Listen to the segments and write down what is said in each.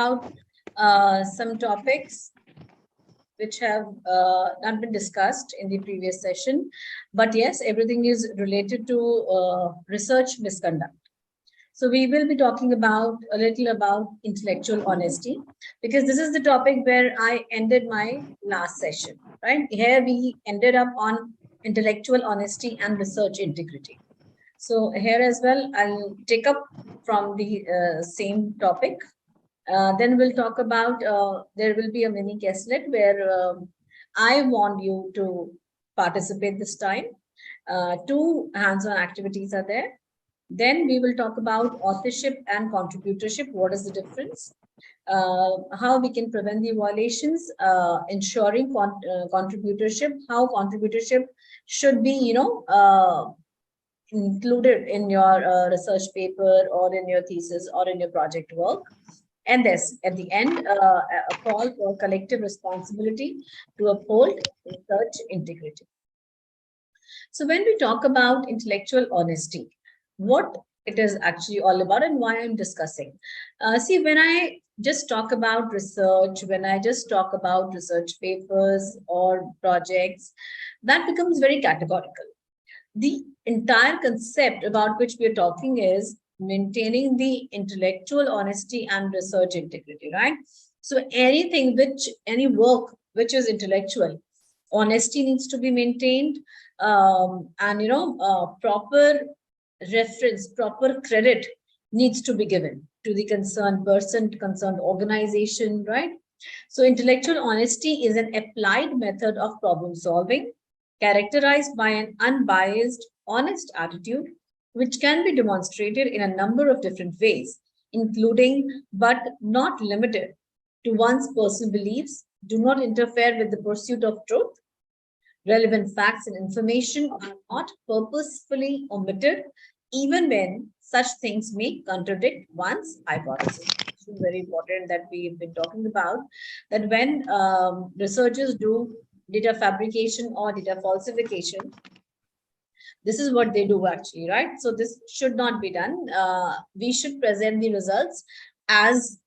About some topics which have not been discussed in the previous session, but yes, everything is related to research misconduct. So we will be talking about a little about intellectual honesty, because this is the topic where I ended my last session, right? Here we ended up on intellectual honesty and research integrity. So here as well, I'll take up from the same topic. Then we'll talk about, there will be a mini guestlet where I want you to participate this time. Two hands-on activities are there. Then we will talk about authorship and contributorship. What is the difference? How we can prevent the violations, ensuring contributorship, how contributorship should be, included in your research paper or in your thesis or in your project work. And this, at the end, a call for collective responsibility to uphold research integrity. So when we talk about intellectual honesty, what it is actually all about and why I'm discussing. See, when I just talk about research, when I just talk about research papers or projects, that becomes very categorical. The entire concept about which we are talking is maintaining the intellectual honesty and research integrity, right? So anything any work which is intellectual, honesty needs to be maintained, and proper reference, proper credit needs to be given to the concerned person, concerned organization, right? So intellectual honesty is an applied method of problem solving, characterized by an unbiased, honest attitude, which can be demonstrated in a number of different ways, including but not limited to one's personal beliefs, do not interfere with the pursuit of truth, relevant facts and information are not purposefully omitted, even when such things may contradict one's hypothesis. This is very important that we've been talking about, that when researchers do data fabrication or data falsification, this is what they do actually, right? So this should not be done. We should present the results as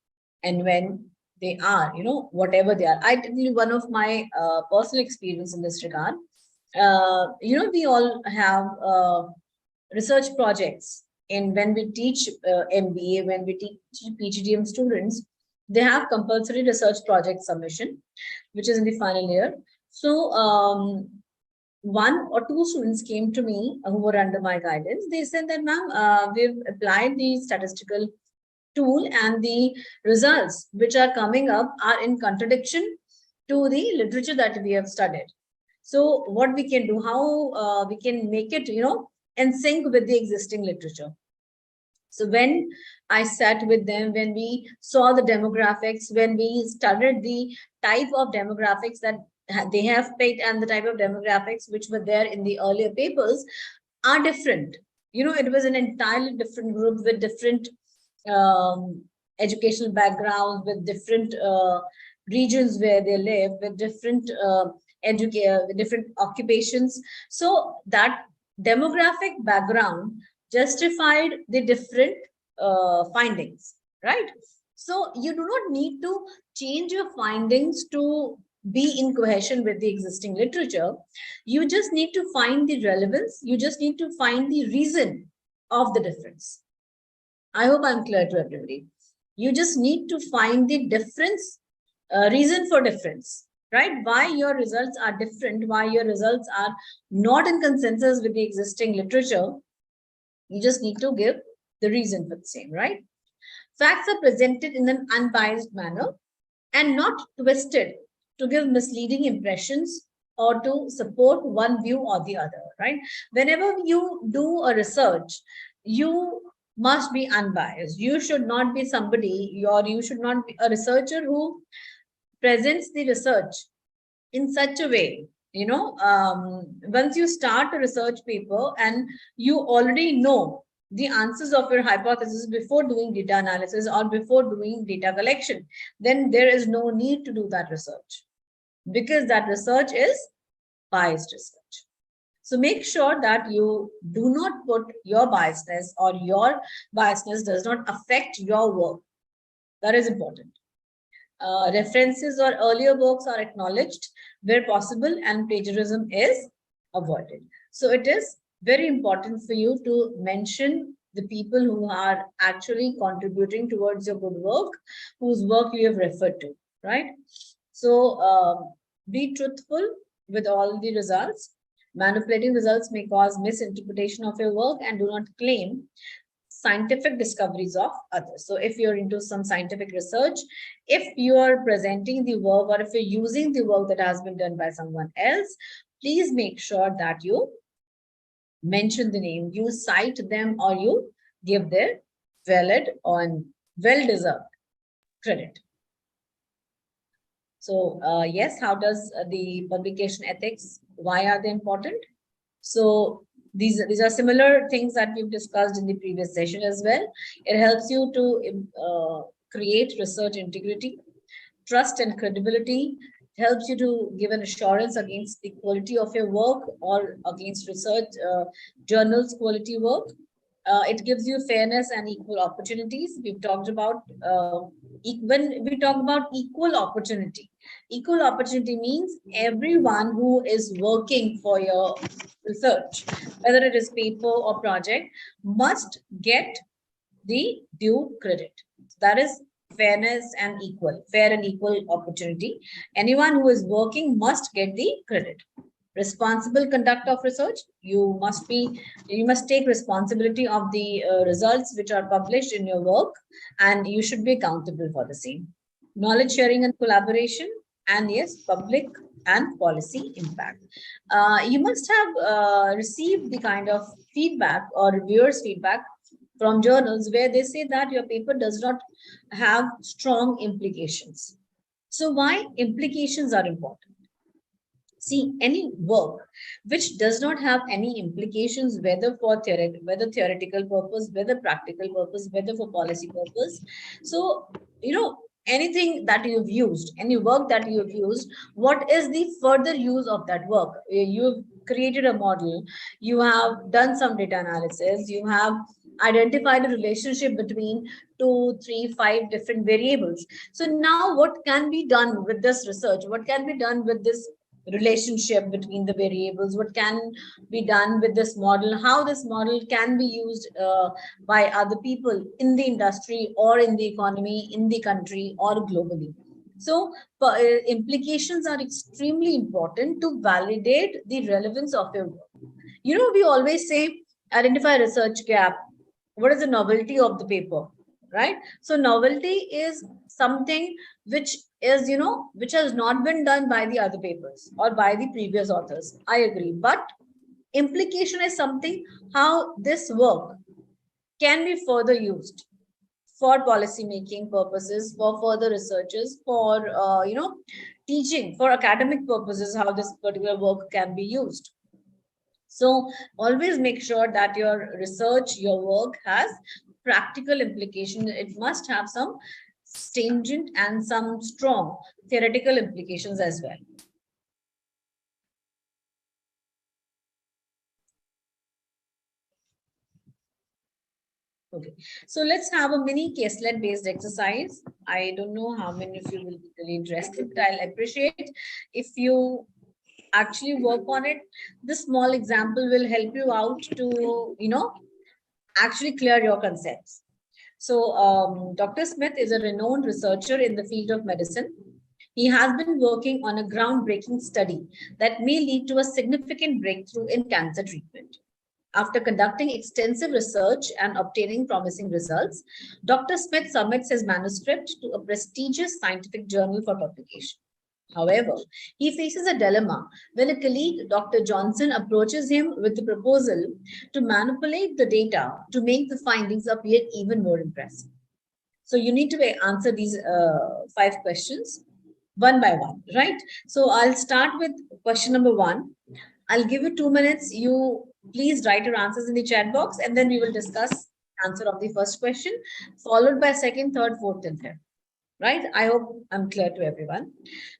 and when they are, whatever they are. I tell you one of my personal experience in this regard. We all have research projects, and when we teach MBA, when we teach PGDM students, they have compulsory research project submission, which is in the final year. So one or two students came to me who were under my guidance. They said that, ma'am, we've applied the statistical tool and the results which are coming up are in contradiction to the literature that we have studied. So what we can do, how we can make it, in sync with the existing literature. So when I sat with them, when we saw the demographics, when we studied the type of demographics that they have picked and the type of demographics which were there in the earlier papers are different. It was an entirely different group with different educational backgrounds, with different regions where they live, with different different occupations. So that demographic background justified the different findings, right? So you do not need to change your findings to be in cohesion with the existing literature. You just need to find the relevance. You just need to find the reason of the difference. I hope I'm clear to everybody. You just need to find the difference, reason for difference, right? Why your results are different, why your results are not in consensus with the existing literature. You just need to give the reason for the same, right? Facts are presented in an unbiased manner and not twisted to give misleading impressions or to support one view or the other, right? Whenever you do a research, you must be unbiased. You should not be somebody, or you should not be a researcher who presents the research in such a way, once you start a research paper and you already know the answers of your hypothesis before doing data analysis or before doing data collection, then there is no need to do that research, because that research is biased research. So make sure that you do not put your biasness, or your biasness does not affect your work. That is important. References or earlier works are acknowledged where possible, and plagiarism is avoided. So it is very important for you to mention the people who are actually contributing towards your good work, whose work you have referred to, right? So be truthful with all the results. Manipulating results may cause misinterpretation of your work, and do not claim scientific discoveries of others. So if you're into some scientific research, if you are presenting the work or if you're using the work that has been done by someone else, please make sure that you mention the name, you cite them, or you give their valid and well-deserved credit. So yes, how does the publication ethics, why are they important? So these are similar things that we've discussed in the previous session as well. It helps you to create research integrity, trust and credibility. It helps you to give an assurance against the quality of your work or against research journals quality work. It gives you fairness and equal opportunities. We've talked about when we talk about equal opportunity. Equal opportunity means everyone who is working for your research, whether it is paper or project, must get the due credit. That is fairness and fair and equal opportunity. Anyone who is working must get the credit. Responsible conduct of research, you must take responsibility of the results which are published in your work, and you should be accountable for the same. Knowledge sharing and collaboration, and yes, public and policy impact. You must have received the kind of feedback or reviewers feedback from journals where they say that your paper does not have strong implications. So why implications are important? See, any work which does not have any implications, whether for theoretical purpose, whether practical purpose, whether for policy purpose. So, anything that you've used, any work that you've used, what is the further use of that work? You've created a model, you have done some data analysis, you have identified a relationship between 2, 3, 5 different variables. So now what can be done with this research? What can be done with this relationship between the variables? What can be done with this model? How this model can be used by other people in the industry or in the economy, in the country or globally? So implications are extremely important to validate the relevance of your work. We always say identify research gap. What is the novelty of the paper, right? So novelty is something which is, which has not been done by the other papers or by the previous authors. I agree. But implication is something how this work can be further used for policy making purposes, for further researches, for, teaching, for academic purposes, how this particular work can be used. So always make sure that your research, your work has practical implication. It must have some stringent and some strong theoretical implications as well. Okay, so let's have a mini caselet based exercise. I don't know how many of you will be really interested. I'll appreciate if you actually work on it. This small example will help you out to, actually clear your concepts. So Dr. Smith is a renowned researcher in the field of medicine. He has been working on a groundbreaking study that may lead to a significant breakthrough in cancer treatment. After conducting extensive research and obtaining promising results, Dr. Smith submits his manuscript to a prestigious scientific journal for publication. However, he faces a dilemma when a colleague, Dr. Johnson, approaches him with the proposal to manipulate the data to make the findings appear even more impressive. So you need to answer these 5 questions one by one, right? So I'll start with question number 1. I'll give you 2 minutes. You please write your answers in the chat box, and then we will discuss answer of the first question, followed by second, third, fourth, and fifth. Right? I hope I'm clear to everyone.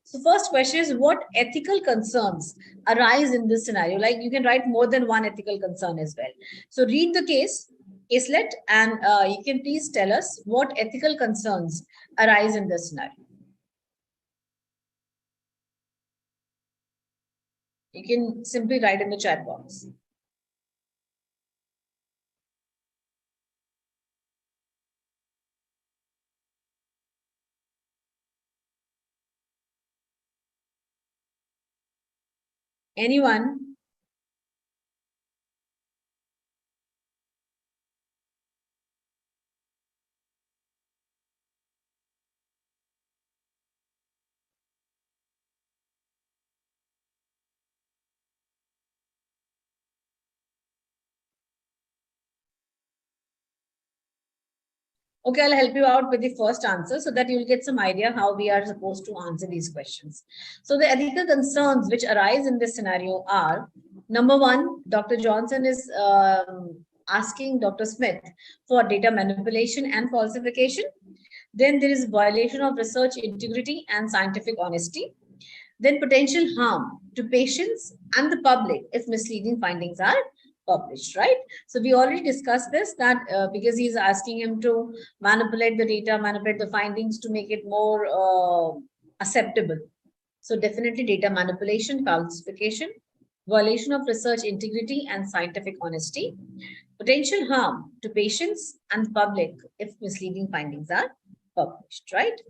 So first question is, what ethical concerns arise in this scenario? Like, you can write more than one ethical concern as well. So read the caselet, and you can please tell us what ethical concerns arise in this scenario. You can simply write in the chat box. Anyone? Okay, I'll help you out with the first answer so that you'll get some idea how we are supposed to answer these questions. So the ethical concerns which arise in this scenario are, number one, Dr. Johnson is asking Dr. Smith for data manipulation and falsification. Then there is violation of research integrity and scientific honesty. Then potential harm to patients and the public if misleading findings are published, right? So we already discussed this, that because he's asking him to manipulate the data, manipulate the findings to make it more acceptable. So definitely data manipulation, falsification, violation of research integrity and scientific honesty, potential harm to patients and public if misleading findings are published, right?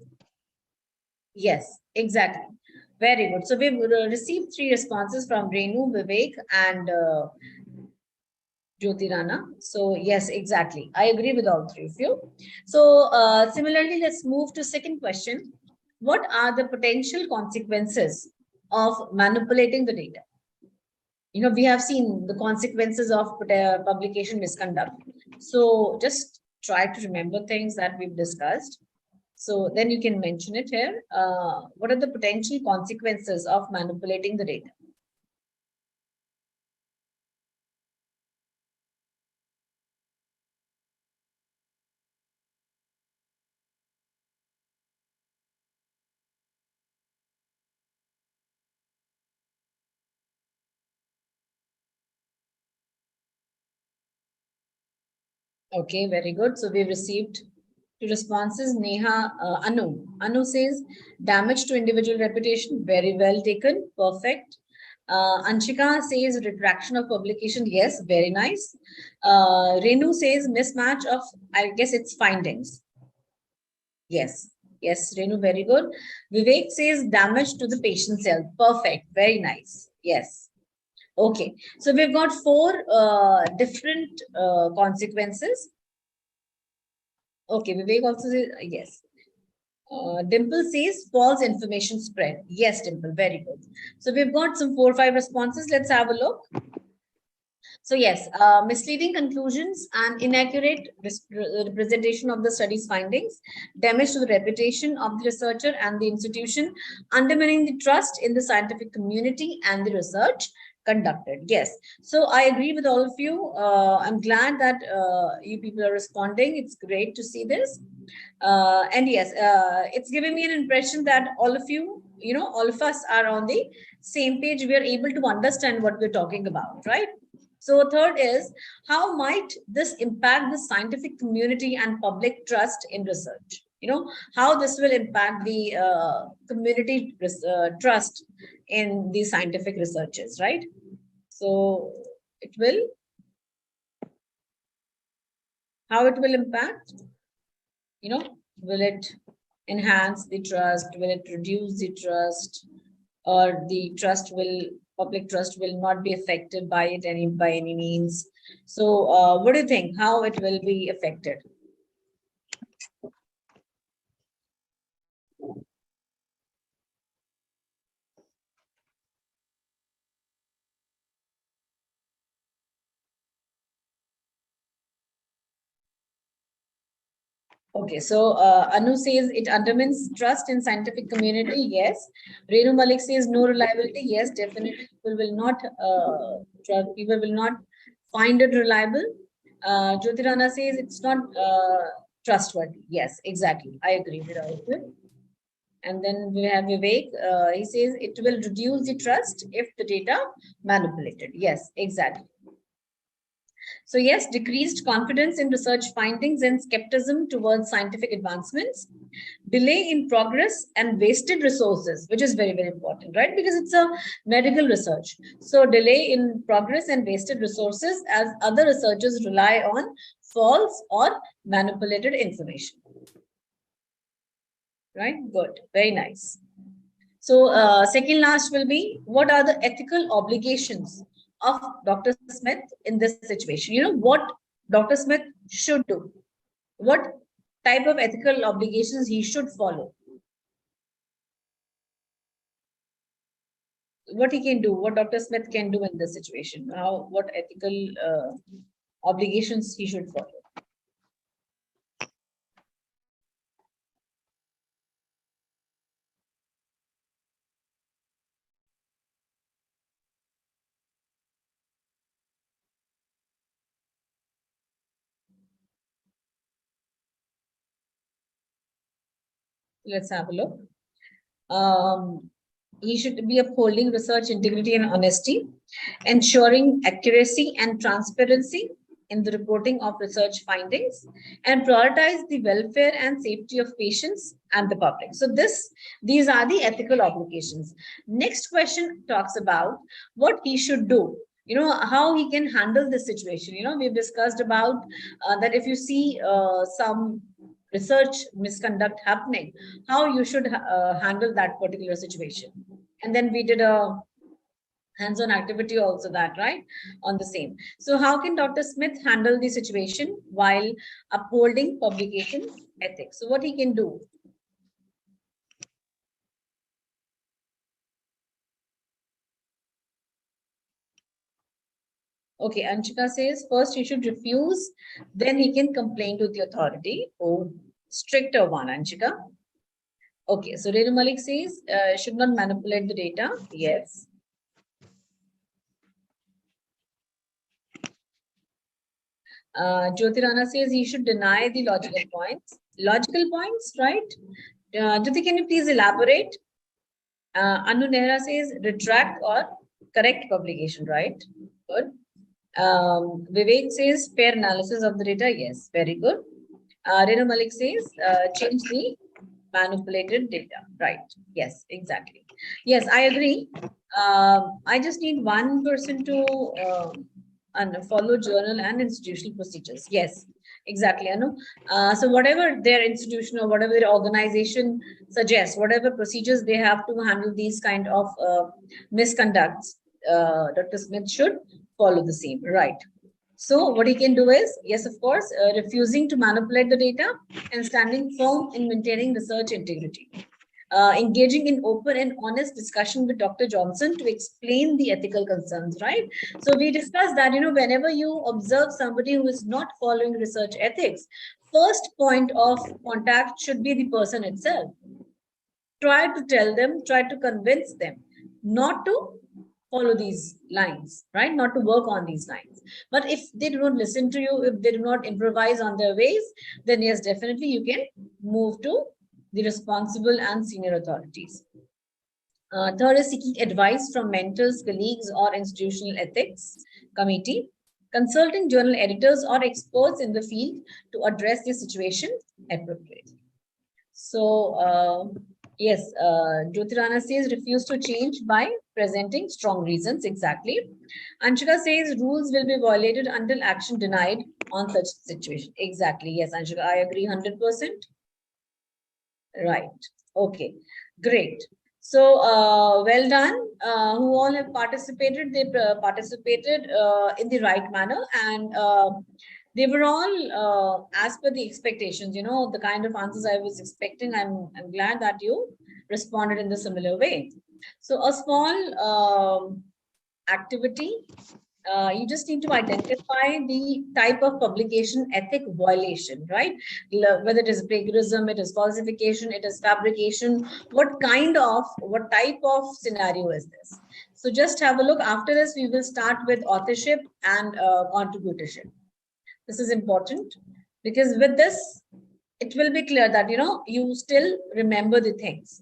Yes, exactly. Very good. So we've received 3 responses from Renu, Vivek, and Jyoti Rana. So yes, exactly. I agree with all 3 of you. So similarly, let's move to second question. What are the potential consequences of manipulating the data? You know, we have seen the consequences of publication misconduct. So just try to remember things that we've discussed. So then you can mention it here. What are the potential consequences of manipulating the data? Okay, very good. So we've received 2 responses. Neha, Anu. Anu says damage to individual reputation. Very well taken. Perfect. Anshika says retraction of publication. Yes, very nice. Renu says mismatch of, I guess it's findings. Yes. Yes, Renu, very good. Vivek says damage to the patient's health. Perfect. Very nice. Yes. Okay. So we've got 4 different consequences. Okay, Vivek also says yes. Dimple says false information spread. Yes, Dimple, very good. So we've got some 4 or 5 responses. Let's have a look. So yes, misleading conclusions and inaccurate representation of the study's findings, damage to the reputation of the researcher and the institution, undermining the trust in the scientific community and the research conducted. Yes, so I agree with all of you. I'm glad that you people are responding. It's great to see this. And yes, it's giving me an impression that all of you, all of us are on the same page. We are able to understand what we're talking about, right? So third is, how might this impact the scientific community and public trust in research? How this will impact the community trust in the scientific researches, right? So it will, how it will impact, will it enhance the trust? Will it reduce the trust? Or the public trust will not be affected by it by any means? So what do you think? How it will be affected? Okay, so Anu says it undermines trust in scientific community. Yes. Renu Malik says no reliability. Yes, definitely people will not find it reliable. Jyotirana says it's not trustworthy. Yes, exactly. I agree with all of you. And then we have Vivek. He says it will reduce the trust if the data manipulated. Yes, exactly. So yes, decreased confidence in research findings and skepticism towards scientific advancements, delay in progress and wasted resources, which is very, very important, right? Because it's a medical research. So delay in progress and wasted resources as other researchers rely on false or manipulated information. Right? Good. Very nice. So second last will be, what are the ethical obligations of Dr. Smith in this situation? You know, what Dr. Smith should do, what type of ethical obligations he should follow, what he can do, what Dr. Smith can do in this situation, how, what ethical obligations he should follow. Let's have a look. He should be upholding research integrity and honesty, ensuring accuracy and transparency in the reporting of research findings, and prioritize the welfare and safety of patients and the public. So these are the ethical obligations. Next question talks about what he should do. You know, how he can handle this situation. You know, we've discussed about that if you see some research misconduct happening, how you should handle that particular situation. And then we did a hands-on activity also, that right on the same. So how can Dr. Smith handle the situation while upholding publication ethics? So what he can do? Okay, Anshika says first he should refuse, then he can complain to the authority. Oh, stricter one, Anshika. Okay, so Renu Malik says should not manipulate the data. Yes. Jyotirana says he should deny the logical points. Logical points, right? Jyoti, can you please elaborate? Anu Nehra says retract or correct publication, right? Good. Vivek says fair analysis of the data. Yes, very good. Renu Malik says change the manipulated data. Right. Yes, exactly. Yes, I agree. I just need one person to follow journal and institutional procedures. Yes, exactly. I know. So whatever their institution or whatever their organization suggests, whatever procedures they have to handle these kind of misconducts, Dr. Smith should follow the same. Right. So what he can do is, yes, of course, refusing to manipulate the data and standing firm in maintaining research integrity. Engaging in open and honest discussion with Dr. Johnson to explain the ethical concerns, right? So we discussed that, you know, whenever you observe somebody who is not following research ethics, first point of contact should be the person itself. Try to tell them, try to convince them not to follow these lines, right? Not to work on these lines. But if they do not listen to you, if they do not improvise on their ways, then yes, definitely you can move to the responsible and senior authorities. Third is seeking advice from mentors, colleagues, or institutional ethics committee, consulting journal editors or experts in the field to address the situation appropriately. So, yes, Jyotirana says refuse to change by presenting strong reasons. Exactly. Anshika says rules will be violated until action denied on such situation. Exactly. Yes, Anshika, I agree 100%. Right. Okay. Great. So, well done. Who all have participated? They participated in the right manner, and they were all as per the expectations. You know, the kind of answers I was expecting. I'm glad that you responded in the similar way. So, a small activity. You just need to identify the type of publication ethic violation, right? Whether it is plagiarism, it is falsification, it is fabrication, what type of scenario is this? So just have a look. After this, we will start with authorship and contributorship. This is important because with this, it will be clear that, you know, you still remember the things.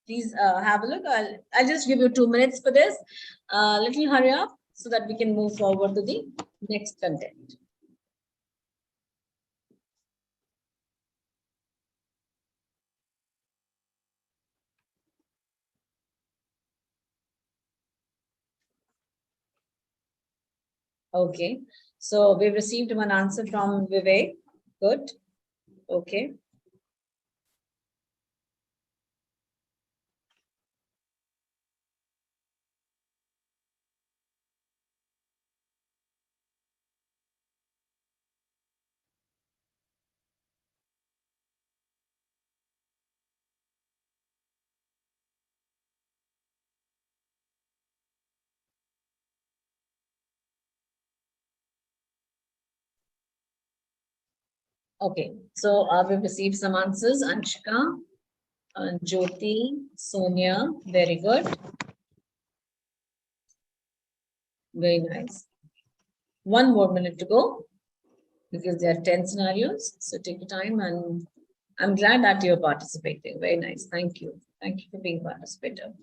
Please have a look. I'll just give you 2 minutes for this. Little hurry up so that we can move forward to the Next content. Okay, so we've received one answer from Vivek. Good. Okay. Okay, so we've received some answers. Anshika, Jyoti, Sonia, very good. Very nice. One more minute to go because there are 10 scenarios. So take your time, and I'm glad that you're participating. Very nice. Thank you. Thank you for being participator.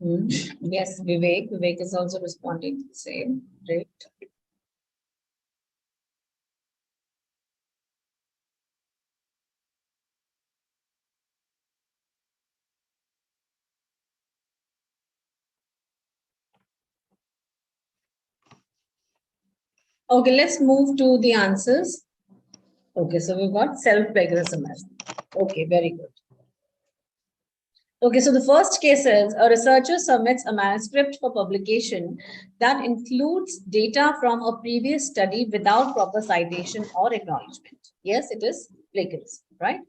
Yes, Vivek. Vivek is also responding to the same. Great. Okay, let's move to the answers. Okay, so we've got self-plagiarism. Okay, very good. Okay, so the first case is a researcher submits a manuscript for publication that includes data from a previous study without proper citation or acknowledgement. Yes, it is plagiarism, right?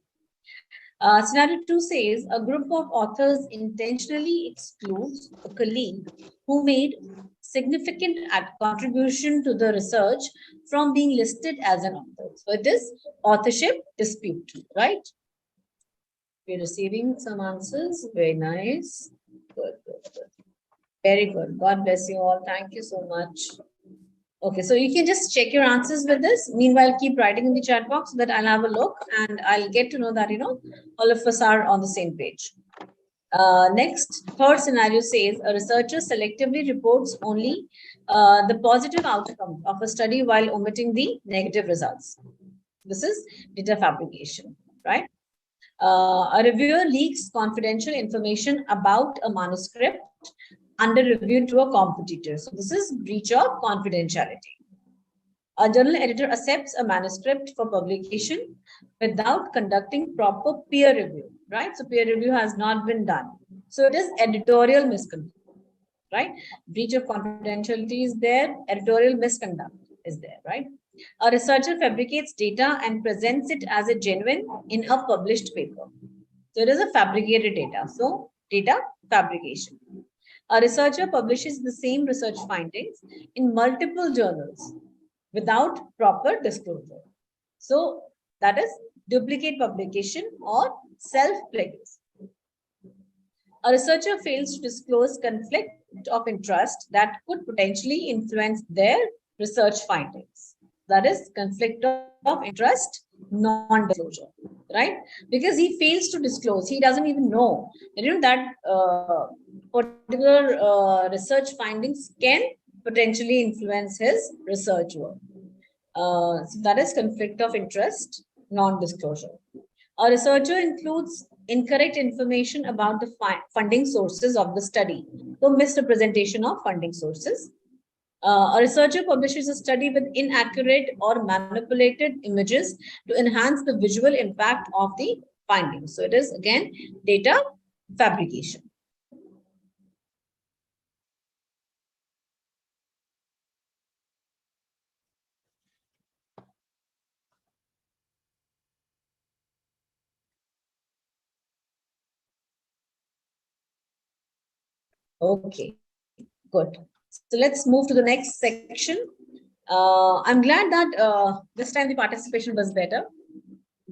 Scenario 2 says a group of authors intentionally excludes a colleague who made significant contribution to the research from being listed as an author. So it is authorship dispute, right? We're receiving some answers. Very nice. Good, good, good. Very good. God bless you all. Thank you so much. Okay, so you can just check your answers with this. Meanwhile, keep writing in the chat box so that I'll have a look and I'll get to know that, all of us are on the same page. Next, third scenario says a researcher selectively reports only the positive outcome of a study while omitting the negative results. This is data fabrication, right? A reviewer leaks confidential information about a manuscript under review to a competitor. So this is breach of confidentiality. A journal editor accepts a manuscript for publication without conducting proper peer review, right? So peer review has not been done. So it is editorial misconduct, right? Breach of confidentiality is there, editorial misconduct is there, right? A researcher fabricates data and presents it as a genuine in a published paper. So it is a fabricated data. So data fabrication. A researcher publishes the same research findings in multiple journals without proper disclosure. So that is duplicate publication or self-plagiarism. A researcher fails to disclose conflict of interest that could potentially influence their research findings. That is conflict of interest, non-disclosure, right? Because he fails to disclose, he doesn't even know that particular research findings can potentially influence his research work. So that is conflict of interest, non-disclosure. A researcher includes incorrect information about the funding sources of the study. So misrepresentation of funding sources. A researcher publishes a study with inaccurate or manipulated images to enhance the visual impact of the findings. So it is again data fabrication. Okay, good. So let's move to the next section. I'm glad that this time the participation was better.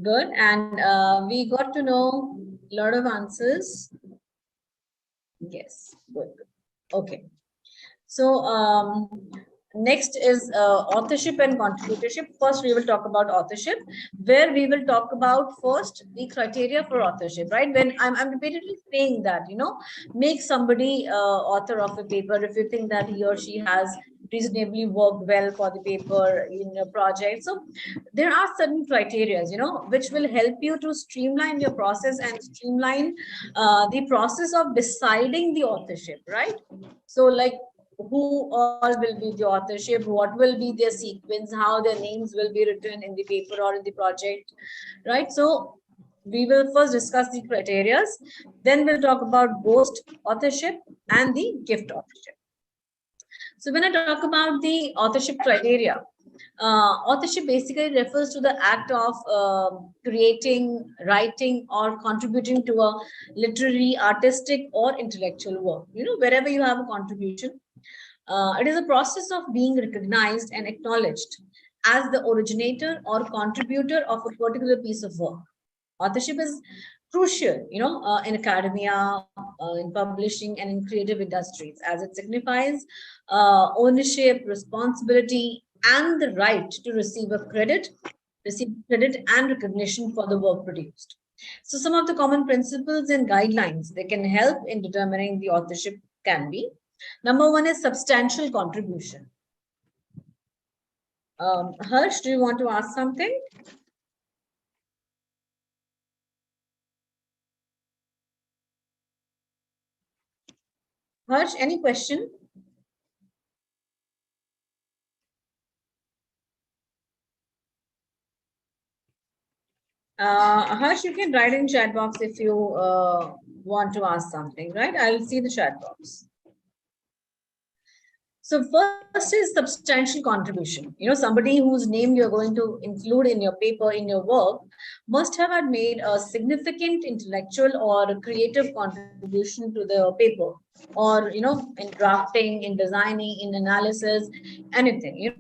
Good. And we got to know a lot of answers. Yes, good. Okay. So Next is authorship and contributorship. First, we will talk about authorship, where we will talk about first the criteria for authorship, right? When I'm repeatedly saying that, make somebody author of a paper if you think that he or she has reasonably worked well for the paper in a project. So there are certain criteria, which will help you to streamline your process and streamline the process of deciding the authorship, right? So like, who all will be the authorship, what will be their sequence, how their names will be written in the paper or in the project, right? So we will first discuss the criteria, then we'll talk about ghost authorship and the gift authorship. So when I talk about the authorship criteria, authorship basically refers to the act of creating, writing, or contributing to a literary, artistic, or intellectual work. Wherever you have a contribution, it is a process of being recognized and acknowledged as the originator or contributor of a particular piece of work. Authorship is crucial, in academia, in publishing, and in creative industries, as it signifies ownership, responsibility, and the right to receive credit and recognition for the work produced. So some of the common principles and guidelines that can help in determining the authorship can be: number one is substantial contribution. Harsh, do you want to ask something? Harsh, any question? Harsh, you can write in chat box if you want to ask something, right? I'll see the chat box. So first is substantial contribution. Somebody whose name you're going to include in your paper, in your work, must have had made a significant intellectual or creative contribution to the paper, or, in drafting, in designing, in analysis, anything,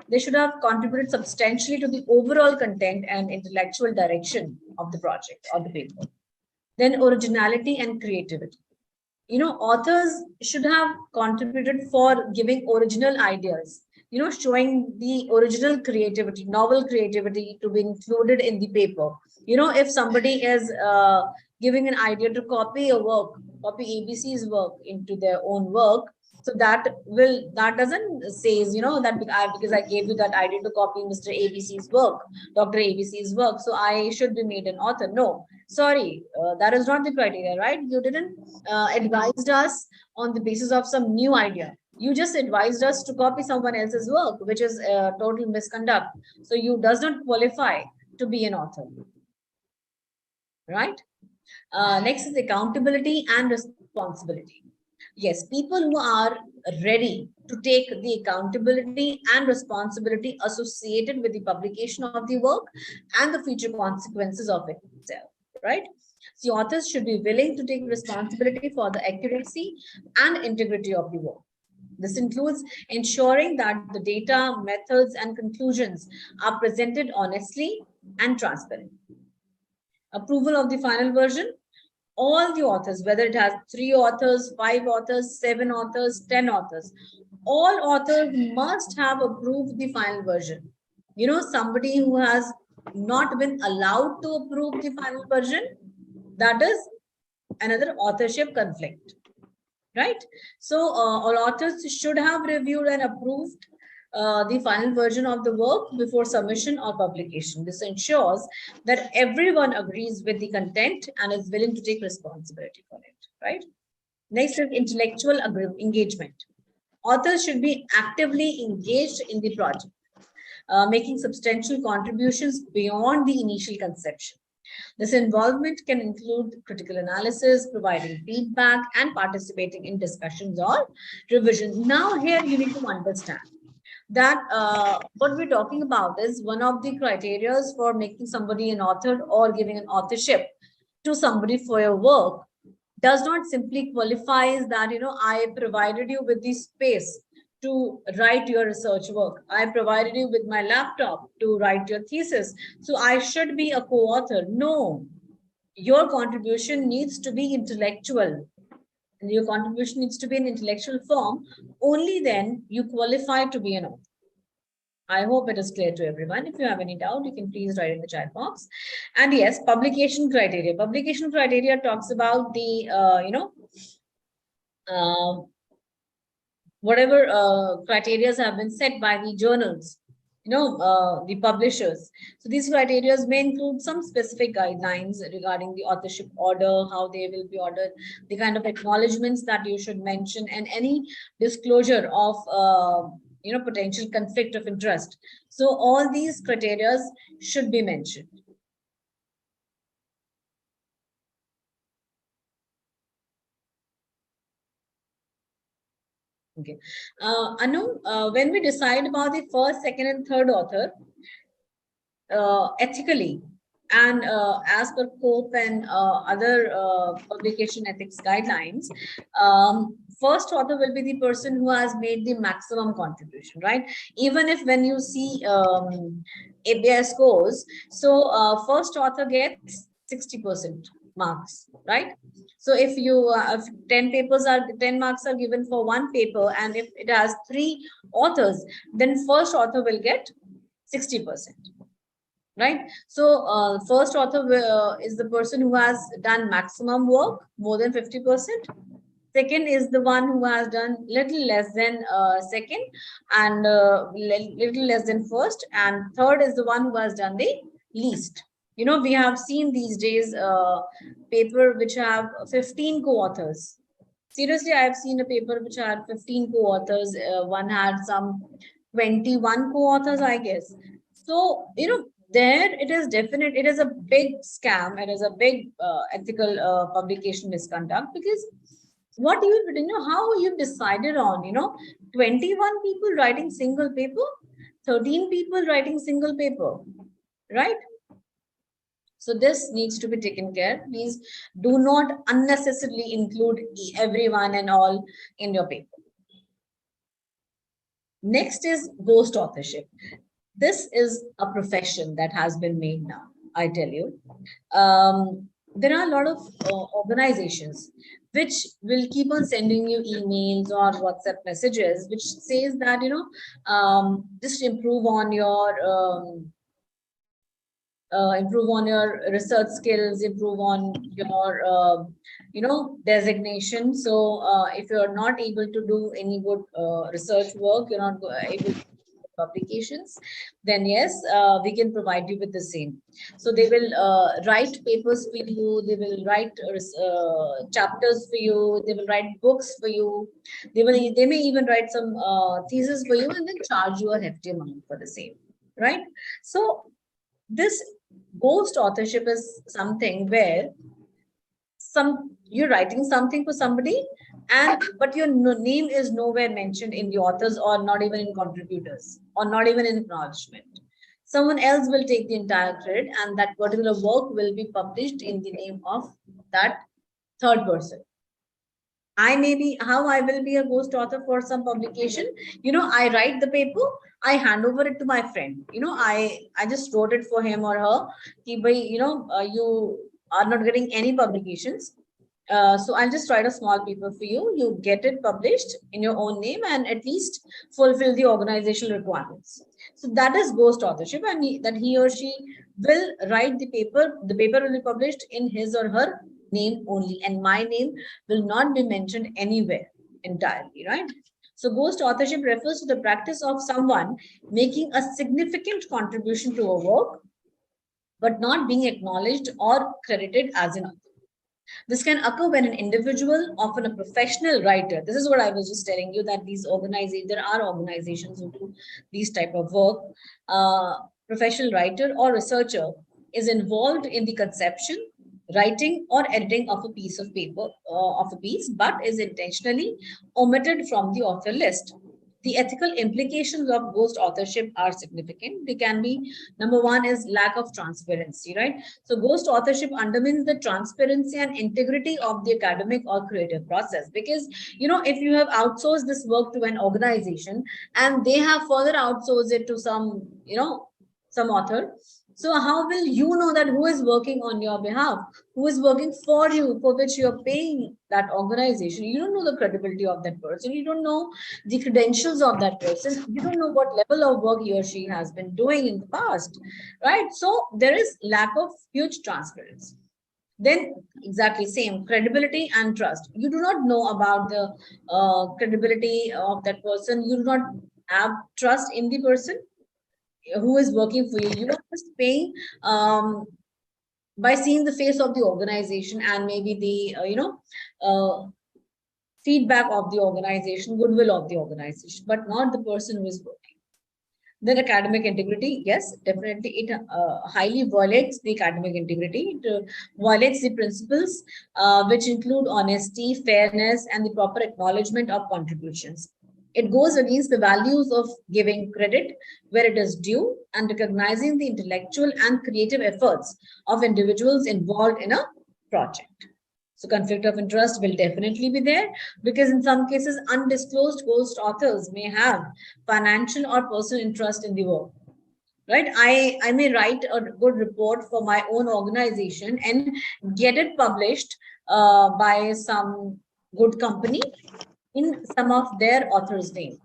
they should have contributed substantially to the overall content and intellectual direction of the project or the paper. Then originality and creativity. Authors should have contributed for giving original ideas, showing the original creativity, novel creativity to be included in the paper. If somebody is giving an idea to copy a work, copy ABC's work into their own work, so that doesn't says, that because I gave you that idea to copy Mr. ABC's work, Dr. ABC's work, so I should be made an author. No, sorry, that is not the criteria, right? You didn't advised us on the basis of some new idea. You just advised us to copy someone else's work, which is total misconduct. So you does not qualify to be an author, right? Next is accountability and responsibility. Yes, people who are ready to take the accountability and responsibility associated with the publication of the work and the future consequences of it itself, right? So authors should be willing to take responsibility for the accuracy and integrity of the work. This includes ensuring that the data, methods, and conclusions are presented honestly and transparently. Approval of the final version. All the authors, whether it has 3 authors, 5 authors, 7 authors, 10 authors, all authors must have approved the final version. Somebody who has not been allowed to approve the final version, that is another authorship conflict, right? So all authors should have reviewed and approved the final version of the work before submission or publication. This ensures that everyone agrees with the content and is willing to take responsibility for it, right? Next is intellectual engagement. Authors should be actively engaged in the project, making substantial contributions beyond the initial conception. This involvement can include critical analysis, providing feedback, and participating in discussions or revisions. Now, here you need to understand that what we're talking about is one of the criteria for making somebody an author or giving an authorship to somebody for your work does not simply qualifies that, I provided you with the space to write your research work. I provided you with my laptop to write your thesis. So I should be a co-author. No, your contribution needs to be intellectual. and your contribution needs to be in intellectual form, only then you qualify to be an author. I hope it is clear to everyone. If you have any doubt, you can please write in the chat box. And yes, publication criteria. Publication criteria talks about the, uh, whatever criteria have been set by the journals, the publishers. So these criteria may include some specific guidelines regarding the authorship order, how they will be ordered, the kind of acknowledgements that you should mention, and any disclosure of potential conflict of interest. So all these criteria should be mentioned. Okay. Anu, when we decide about the first, second, and third author, ethically and as per COPE and other publication ethics guidelines, first author will be the person who has made the maximum contribution, right? Even if when you see ABI scores, so first author gets 60% marks, right? So if you if 10 marks are given for one paper, and if it has 3 authors, then first author will get 60%. Right? So first author is the person who has done maximum work, more than 50%. Second is the one who has done little less than second, and little less than first. And third is the one who has done the least. We have seen these days paper which have 15 co-authors. Seriously, I have seen a paper which had 15 co-authors. One had some 21 co-authors, I guess. So, there it is definite. It is a big scam. It is a big ethical publication misconduct, because what how you decided on, 21 people writing single paper, 13 people writing single paper, right? So this needs to be taken care. Please do not unnecessarily include everyone and all in your paper. Next is ghost authorship. This is a profession that has been made now, I tell you. There are a lot of organizations which will keep on sending you emails or WhatsApp messages, which says that, just improve on your research skills, improve on your, designation. So if you're not able to do any good research work, you're not able to publications, then yes, we can provide you with the same. So they will write papers for you, they will write chapters for you, they will write books for you, they may even write some thesis for you, and then charge you a hefty amount for the same, right? So this ghost authorship is something where you're writing something for somebody, but your name is nowhere mentioned in the authors, or not even in contributors, or not even in acknowledgement. Someone else will take the entire credit, and that particular work will be published in the name of that third person. I will be a ghost author for some publication. I write the paper, I hand over it to my friend. I just wrote it for him or her. You are not getting any publications. So I'll just write a small paper for you. You get it published in your own name, and at least fulfill the organizational requirements. So that is ghost authorship, and that he or she will write the paper. The paper will be published in his or her name only, and my name will not be mentioned anywhere entirely, right? So ghost authorship refers to the practice of someone making a significant contribution to a work, but not being acknowledged or credited as an author. This can occur when an individual, often a professional writer, this is what I was just telling you, that there are organizations who do these type of work, professional writer or researcher is involved in the conception, writing or editing of a piece of paper, but is intentionally omitted from the author list. The ethical implications of ghost authorship are significant. They can be, number one is lack of transparency, right? So ghost authorship undermines the transparency and integrity of the academic or creative process, because, if you have outsourced this work to an organization and they have further outsourced it to some author, So how will you know that who is working on your behalf, who is working for you, for which you're paying that organization? You don't know the credibility of that person. You don't know the credentials of that person. You don't know what level of work he or she has been doing in the past, right? So there is lack of huge transparency. Then exactly same credibility and trust. You do not know about the credibility of that person. You do not have trust in the person who is working for you. You are just paying by seeing the face of the organization and maybe the uh, feedback of the organization, goodwill of the organization, but not the person who is working. Then academic integrity, yes, definitely it highly violates the academic integrity. It violates the principles which include honesty, fairness, and the proper acknowledgement of contributions. It goes against the values of giving credit where it is due and recognizing the intellectual and creative efforts of individuals involved in a project. So conflict of interest will definitely be there because in some cases undisclosed ghost authors may have financial or personal interest in the work. Right? I may write a good report for my own organization and get it published by some good company in some of their author's name.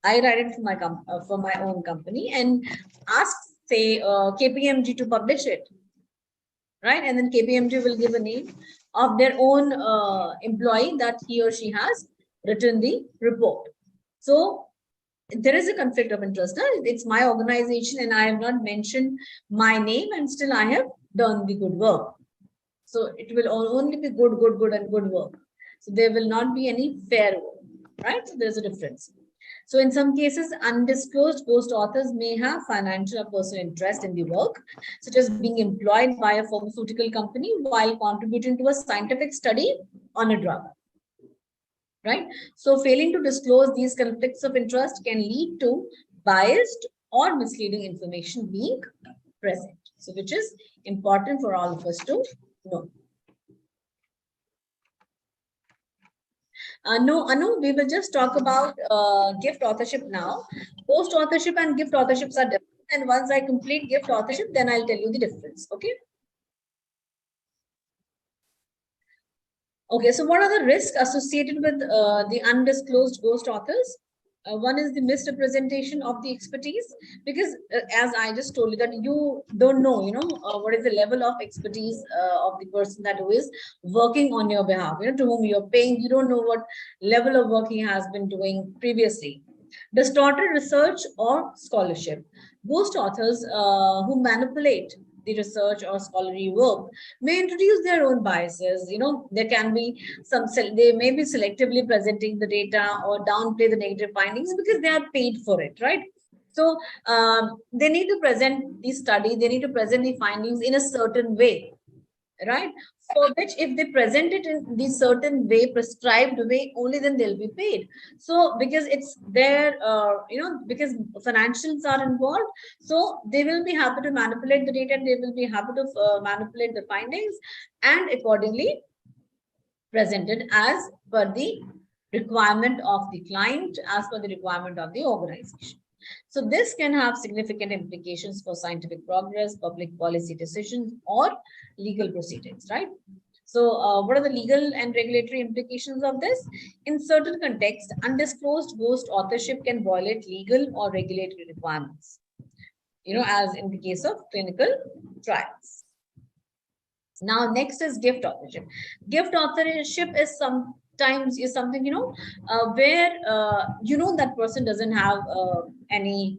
I write it for for my own company and ask, say, KPMG to publish it, right? And then KPMG will give a name of their own employee that he or she has written the report. So there is a conflict of interest. It's my organization and I have not mentioned my name and still I have done the good work. So it will only be good, good, good and good work. So there will not be any fair work, right? So there's a difference. So in some cases, undisclosed ghost authors may have financial or personal interest in the work, such as being employed by a pharmaceutical company while contributing to a scientific study on a drug, right? So failing to disclose these conflicts of interest can lead to biased or misleading information being present. So which is important for all of us to know. No, Anu, we will just talk about gift authorship now. Post authorship and gift authorships are different. And once I complete gift authorship, then I'll tell you the difference. Okay. Okay, so what are the risks associated with the undisclosed ghost authors? One is the misrepresentation of the expertise, because as I just told you that you don't know, what is the level of expertise of the person that who is working on your behalf, to whom you're paying. You don't know what level of work he has been doing previously. Distorted research or scholarship. Ghost authors who manipulate the research or scholarly work may introduce their own biases. There can be they may be selectively presenting the data or downplay the negative findings because they are paid for it, right? So they need to present the study, they need to present the findings in a certain way, right? For which if they present it in the certain way, prescribed way, only then they'll be paid. So because it's their because financials are involved, so they will be happy to manipulate the data, and they will be happy to manipulate the findings and accordingly presented as per the requirement of the client, as per the requirement of the organization. So this can have significant implications for scientific progress, public policy decisions, or legal proceedings, right? So what are the legal and regulatory implications of this? In certain contexts, undisclosed ghost authorship can violate legal or regulatory requirements, as in the case of clinical trials. Now, next is gift authorship. Gift authorship is sometimes is something, where that person doesn't have any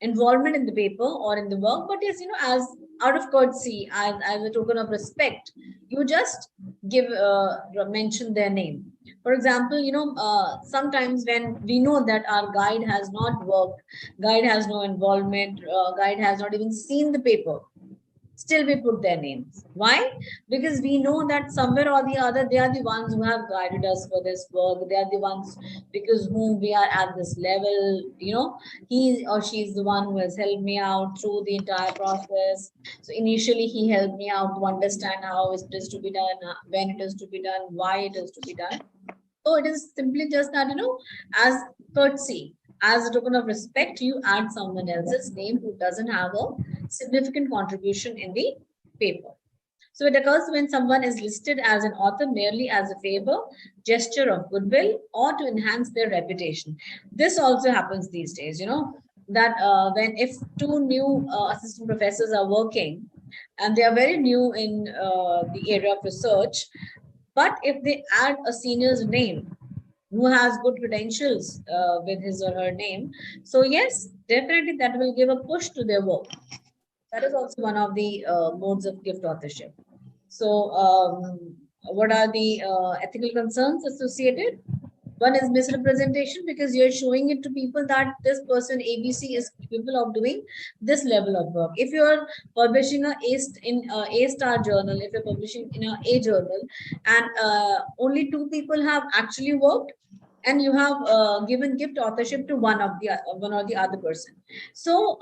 involvement in the paper or in the work, but is, as out of courtesy, as a token of respect, you just give mention their name. For example, sometimes when we know that our guide has not worked, guide has no involvement, guide has not even seen the paper, still we put their names. Why? Because we know that somewhere or the other, they are the ones who have guided us for this work. They are the ones because whom we are at this level, he or she is the one who has helped me out through the entire process. So initially he helped me out to understand how it is to be done, when it is to be done, why it is to be done. So it is simply just that, as courtesy, as a token of respect, you add someone else's name who doesn't have a significant contribution in the paper. So it occurs when someone is listed as an author merely as a favor, gesture of goodwill, or to enhance their reputation. This also happens these days, that when if two new assistant professors are working and they are very new in the area of research, but if they add a senior's name who has good credentials with his or her name, so yes, definitely that will give a push to their work. That is also one of the modes of gift authorship. So, what are the ethical concerns associated? One is misrepresentation, because you're showing it to people that this person ABC is capable of doing this level of work. If you're publishing in a star journal, if you're publishing in a journal, and only two people have actually worked, and you have given gift authorship to one or the other person, so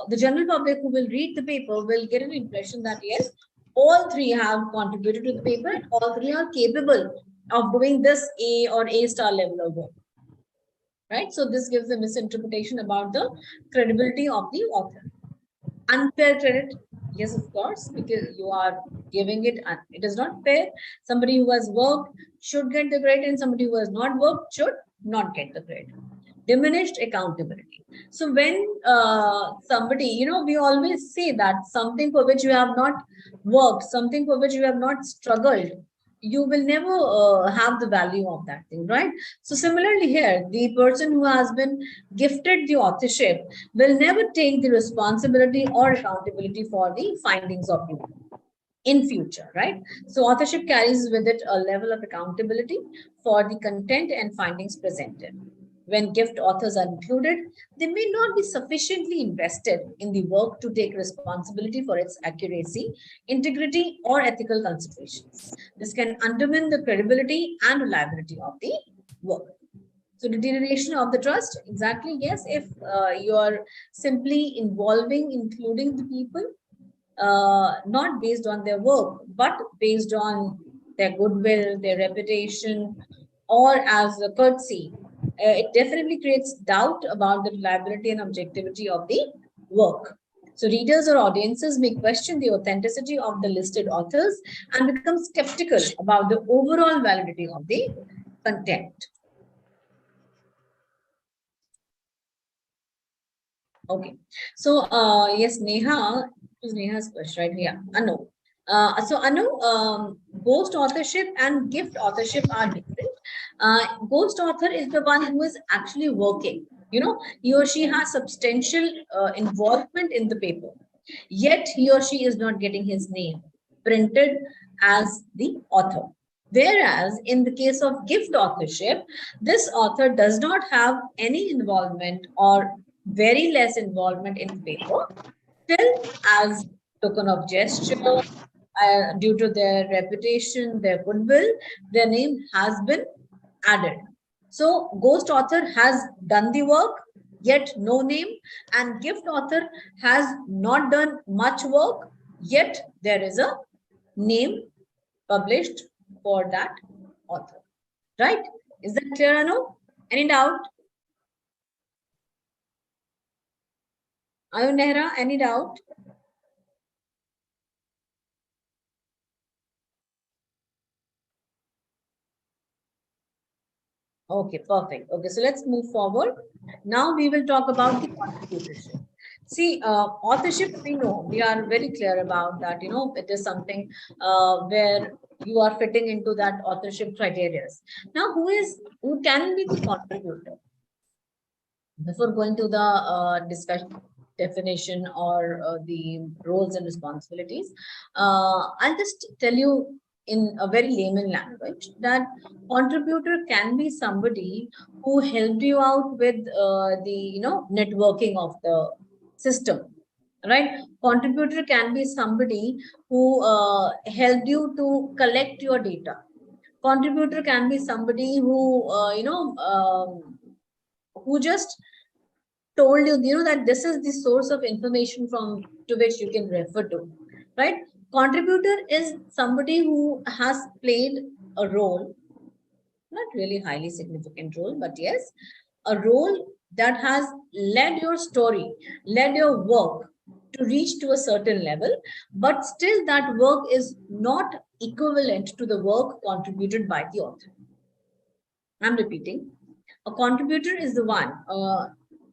the general public who will read the paper will get an impression that yes, all three have contributed to the paper, and all three are capable of doing this A or A star level of work, right? So this gives a misinterpretation about the credibility of the author. Unfair credit, yes, of course, because you are giving it, it is not fair. Somebody who has worked should get the credit, and somebody who has not worked should not get the credit. Diminished accountability. So when somebody, we always say that something for which you have not worked, something for which you have not struggled, you will never have the value of that thing, right? So similarly here, the person who has been gifted the authorship will never take the responsibility or accountability for the findings of you in future, right? So authorship carries with it a level of accountability for the content and findings presented. When gift authors are included, they may not be sufficiently invested in the work to take responsibility for its accuracy, integrity, or ethical considerations. This can undermine the credibility and reliability of the work. So deterioration of the trust, exactly, yes, if you are simply including the people, not based on their work, but based on their goodwill, their reputation, or as a courtesy, it definitely creates doubt about the reliability and objectivity of the work. So readers or audiences may question the authenticity of the listed authors and become skeptical about the overall validity of the content. Okay. So, yes, Neha, it was Neha's question, right? Yeah, Anu. So, Anu, ghost authorship and gift authorship are different. Ghost author is the one who is actually working. He or she has substantial involvement in the paper, yet he or she is not getting his name printed as the author. Whereas in the case of gift authorship, this author does not have any involvement or very less involvement in the paper. Still, as token of gesture, due to their reputation, their goodwill, their name has been added. So, ghost author has done the work, yet no name, and gift author has not done much work, yet there is a name published for that author. Right? Is that clear, Anu? Any doubt? Ayun Nehra, any doubt? Okay, perfect. Okay, so let's move forward. Now we will talk about the contributorship. See, authorship, we know, we are very clear about that, it is something where you are fitting into that authorship criteria. Now, who can be the contributor? Before going to the discussion definition or the roles and responsibilities, I'll just tell you in a very layman language that contributor can be somebody who helped you out with the networking of the system, right? Contributor can be somebody who helped you to collect your data. Contributor can be somebody who who just told you, that this is the source of information from to which you can refer to, right? Contributor is somebody who has played a role, not really highly significant role, but yes, a role that has led your story, led your work to reach to a certain level, but still that work is not equivalent to the work contributed by the author. I'm repeating. A contributor is the one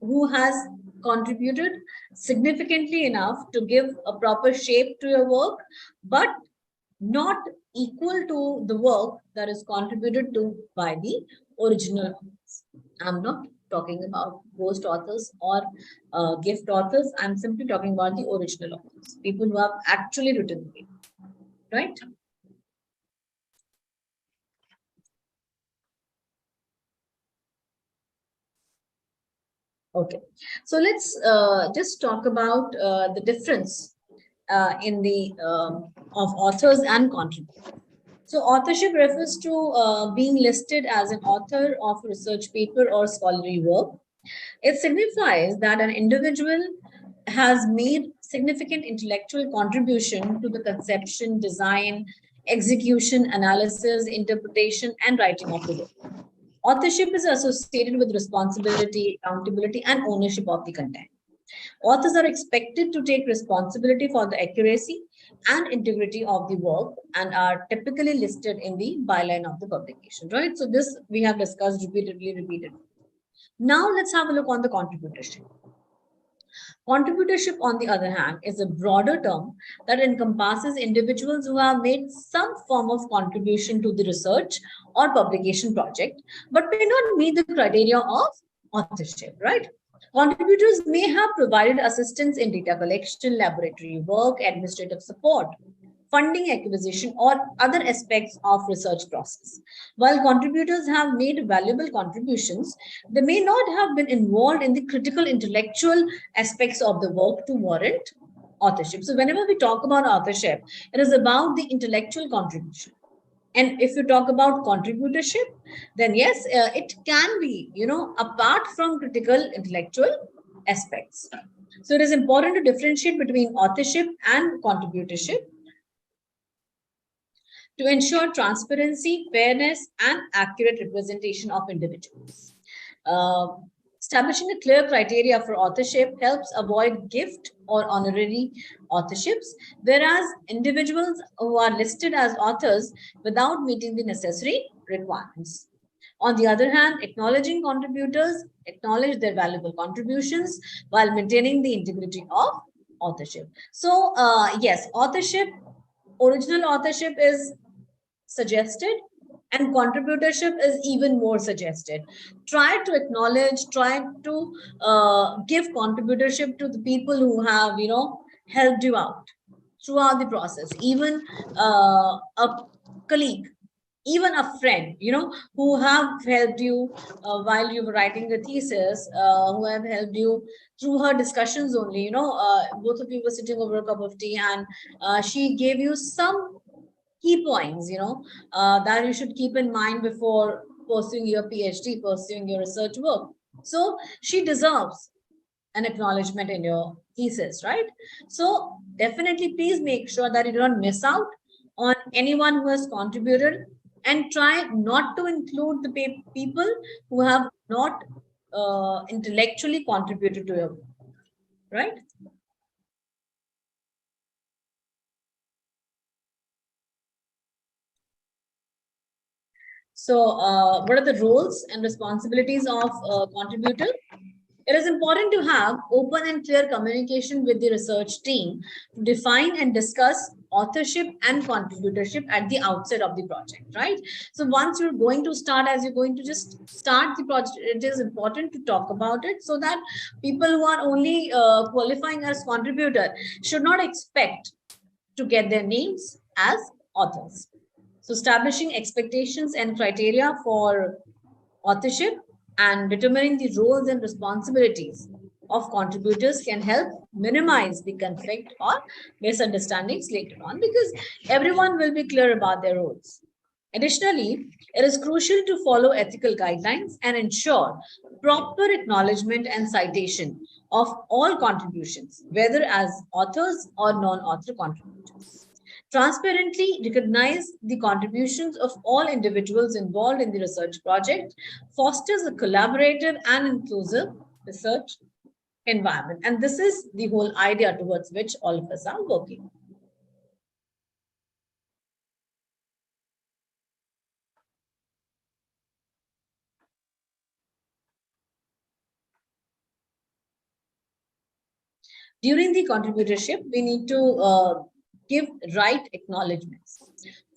who has contributed significantly enough to give a proper shape to your work, but not equal to the work that is contributed to by the original authors. I'm not talking about ghost authors or gift authors. I'm simply talking about the original authors, people who have actually written the paper, right? Okay, so let's just talk about the difference in the of authors and contributors. So authorship refers to being listed as an author of a research paper or scholarly work. It signifies that an individual has made significant intellectual contribution to the conception, design, execution, analysis, interpretation, and writing of the work. Authorship is associated with responsibility, accountability, and ownership of the content. Authors are expected to take responsibility for the accuracy and integrity of the work and are typically listed in the byline of the publication, right? So this we have discussed repeatedly. Now let's have a look on the contributorship. Contributorship, on the other hand, is a broader term that encompasses individuals who have made some form of contribution to the research or publication project, but may not meet the criteria of authorship, right? Contributors may have provided assistance in data collection, laboratory work, administrative support, funding acquisition, or other aspects of research process. While contributors have made valuable contributions, they may not have been involved in the critical intellectual aspects of the work to warrant authorship. So whenever we talk about authorship, it is about the intellectual contribution. And if you talk about contributorship, then yes, it can be, apart from critical intellectual aspects. So it is important to differentiate between authorship and contributorship to ensure transparency, fairness, and accurate representation of individuals. Uh, Establishing a clear criteria for authorship helps avoid gift or honorary authorships, whereas individuals who are listed as authors without meeting the necessary requirements. On the other hand, acknowledging contributors acknowledge their valuable contributions while maintaining the integrity of authorship. So, yes, original authorship is suggested, and contributorship is even more suggested. Try to acknowledge, try to give contributorship to the people who have helped you out throughout the process, even a colleague, even a friend, who have helped you while you were writing the thesis, who have helped you through her discussions only. Both of you were sitting over a cup of tea, and she gave you some key points, that you should keep in mind before pursuing your PhD, pursuing your research work. So she deserves an acknowledgement in your thesis, right? So definitely, please make sure that you don't miss out on anyone who has contributed, and try not to include the people who have not intellectually contributed to your work, right? So, what are the roles and responsibilities of contributor? It is important to have open and clear communication with the research team to define and discuss authorship and contributorship at the outset of the project, right? So once you're going to start, as you're going to just start the project, it is important to talk about it, so that people who are only qualifying as contributor should not expect to get their names as authors. So establishing expectations and criteria for authorship and determining the roles and responsibilities of contributors can help minimize the conflict or misunderstandings later on, because everyone will be clear about their roles. Additionally, it is crucial to follow ethical guidelines and ensure proper acknowledgement and citation of all contributions, whether as authors or non-author contributors. Transparently recognize the contributions of all individuals involved in the research project, fosters a collaborative and inclusive research environment. And this is the whole idea towards which all of us are working. During the contributorship, we need to give right acknowledgements.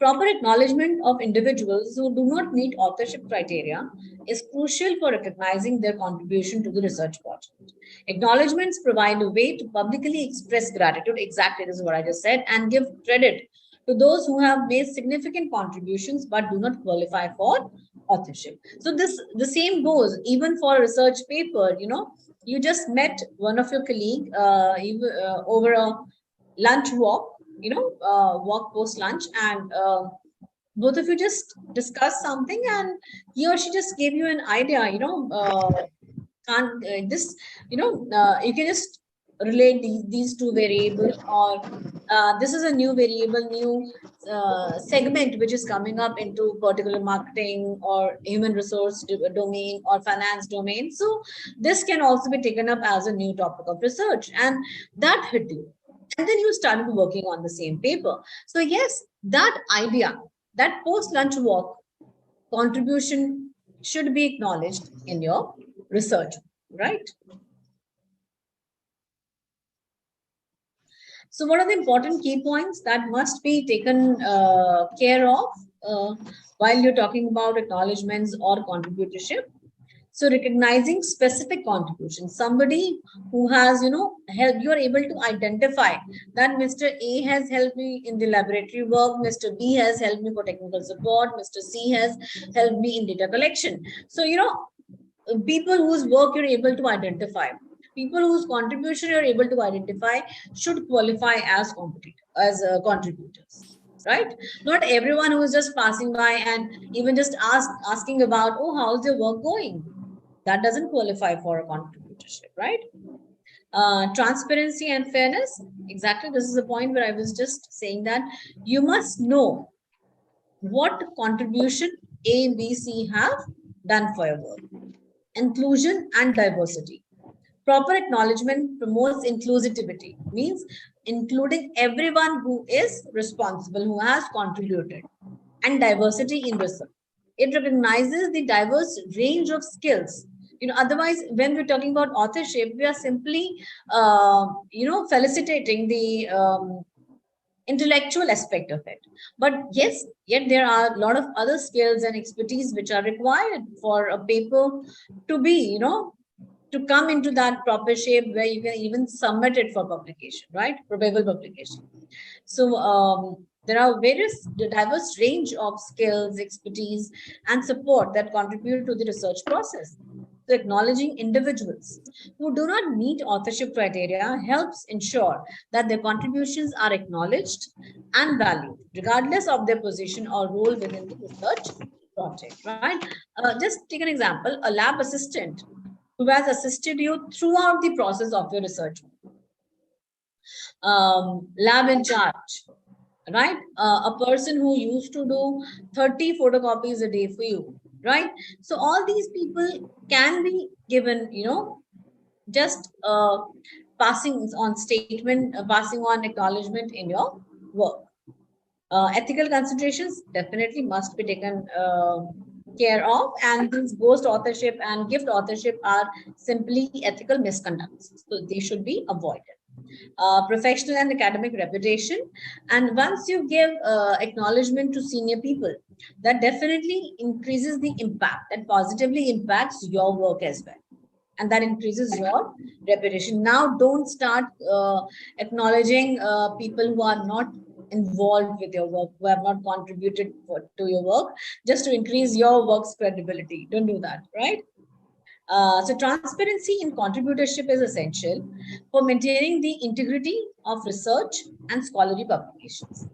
Proper acknowledgement of individuals who do not meet authorship criteria is crucial for recognizing their contribution to the research project. Acknowledgements provide a way to publicly express gratitude, exactly this is what I just said, and give credit to those who have made significant contributions but do not qualify for authorship. So this the same goes even for a research paper. You just met one of your colleague over a lunch walk, walk post lunch, and both of you just discuss something, and he or she just gave you an idea. Can't this you can just relate these two variables, or this is a new variable, new segment which is coming up into particular marketing or human resource domain or finance domain. So this can also be taken up as a new topic of research, and that hit you, and then you started working on the same paper. So yes, that idea, that post lunch walk contribution should be acknowledged in your research, right? So what are the important key points that must be taken care of uh, while you're talking about acknowledgements or contributorship? So recognizing specific contributions, somebody who has, helped, you're able to identify that Mr. A has helped me in the laboratory work, Mr. B has helped me for technical support, Mr. C has helped me in data collection. So, people whose work you're able to identify, people whose contribution you're able to identify should qualify as contributors, right? Not everyone who is just passing by and even just asking about, oh, how's your work going? That doesn't qualify for a contributorship, right? Transparency and fairness. Exactly. This is the point where I was just saying that you must know what contribution A, B, C have done for your work. Inclusion and diversity. Proper acknowledgement promotes inclusivity, means including everyone who is responsible, who has contributed, and diversity in research. It recognizes the diverse range of skills. Otherwise, when we're talking about authorship, we are simply, felicitating the intellectual aspect of it. But yes, yet there are a lot of other skills and expertise which are required for a paper to be, to come into that proper shape where you can even submit it for publication, right? Probable publication. So there are various diverse range of skills, expertise, and support that contribute to the research process. So acknowledging individuals who do not meet authorship criteria helps ensure that their contributions are acknowledged and valued, regardless of their position or role within the research project, right? Just take an example, a lab assistant who has assisted you throughout the process of your research. Lab in charge, right? A person who used to do 30 photocopies a day for you, right? So all these people can be given, just passing on statement, passing on acknowledgement in your work. Ethical considerations definitely must be taken care of, and these ghost authorship and gift authorship are simply ethical misconducts, so they should be avoided. Professional and academic reputation, and once you give acknowledgement to senior people, that definitely increases the impact, that positively impacts your work as well, and that increases your reputation. Now don't start acknowledging people who are not involved with your work, who have not contributed to your work, just to increase your work's credibility. Don't do that, right? So transparency in contributorship is essential for maintaining the integrity of research and scholarly publications.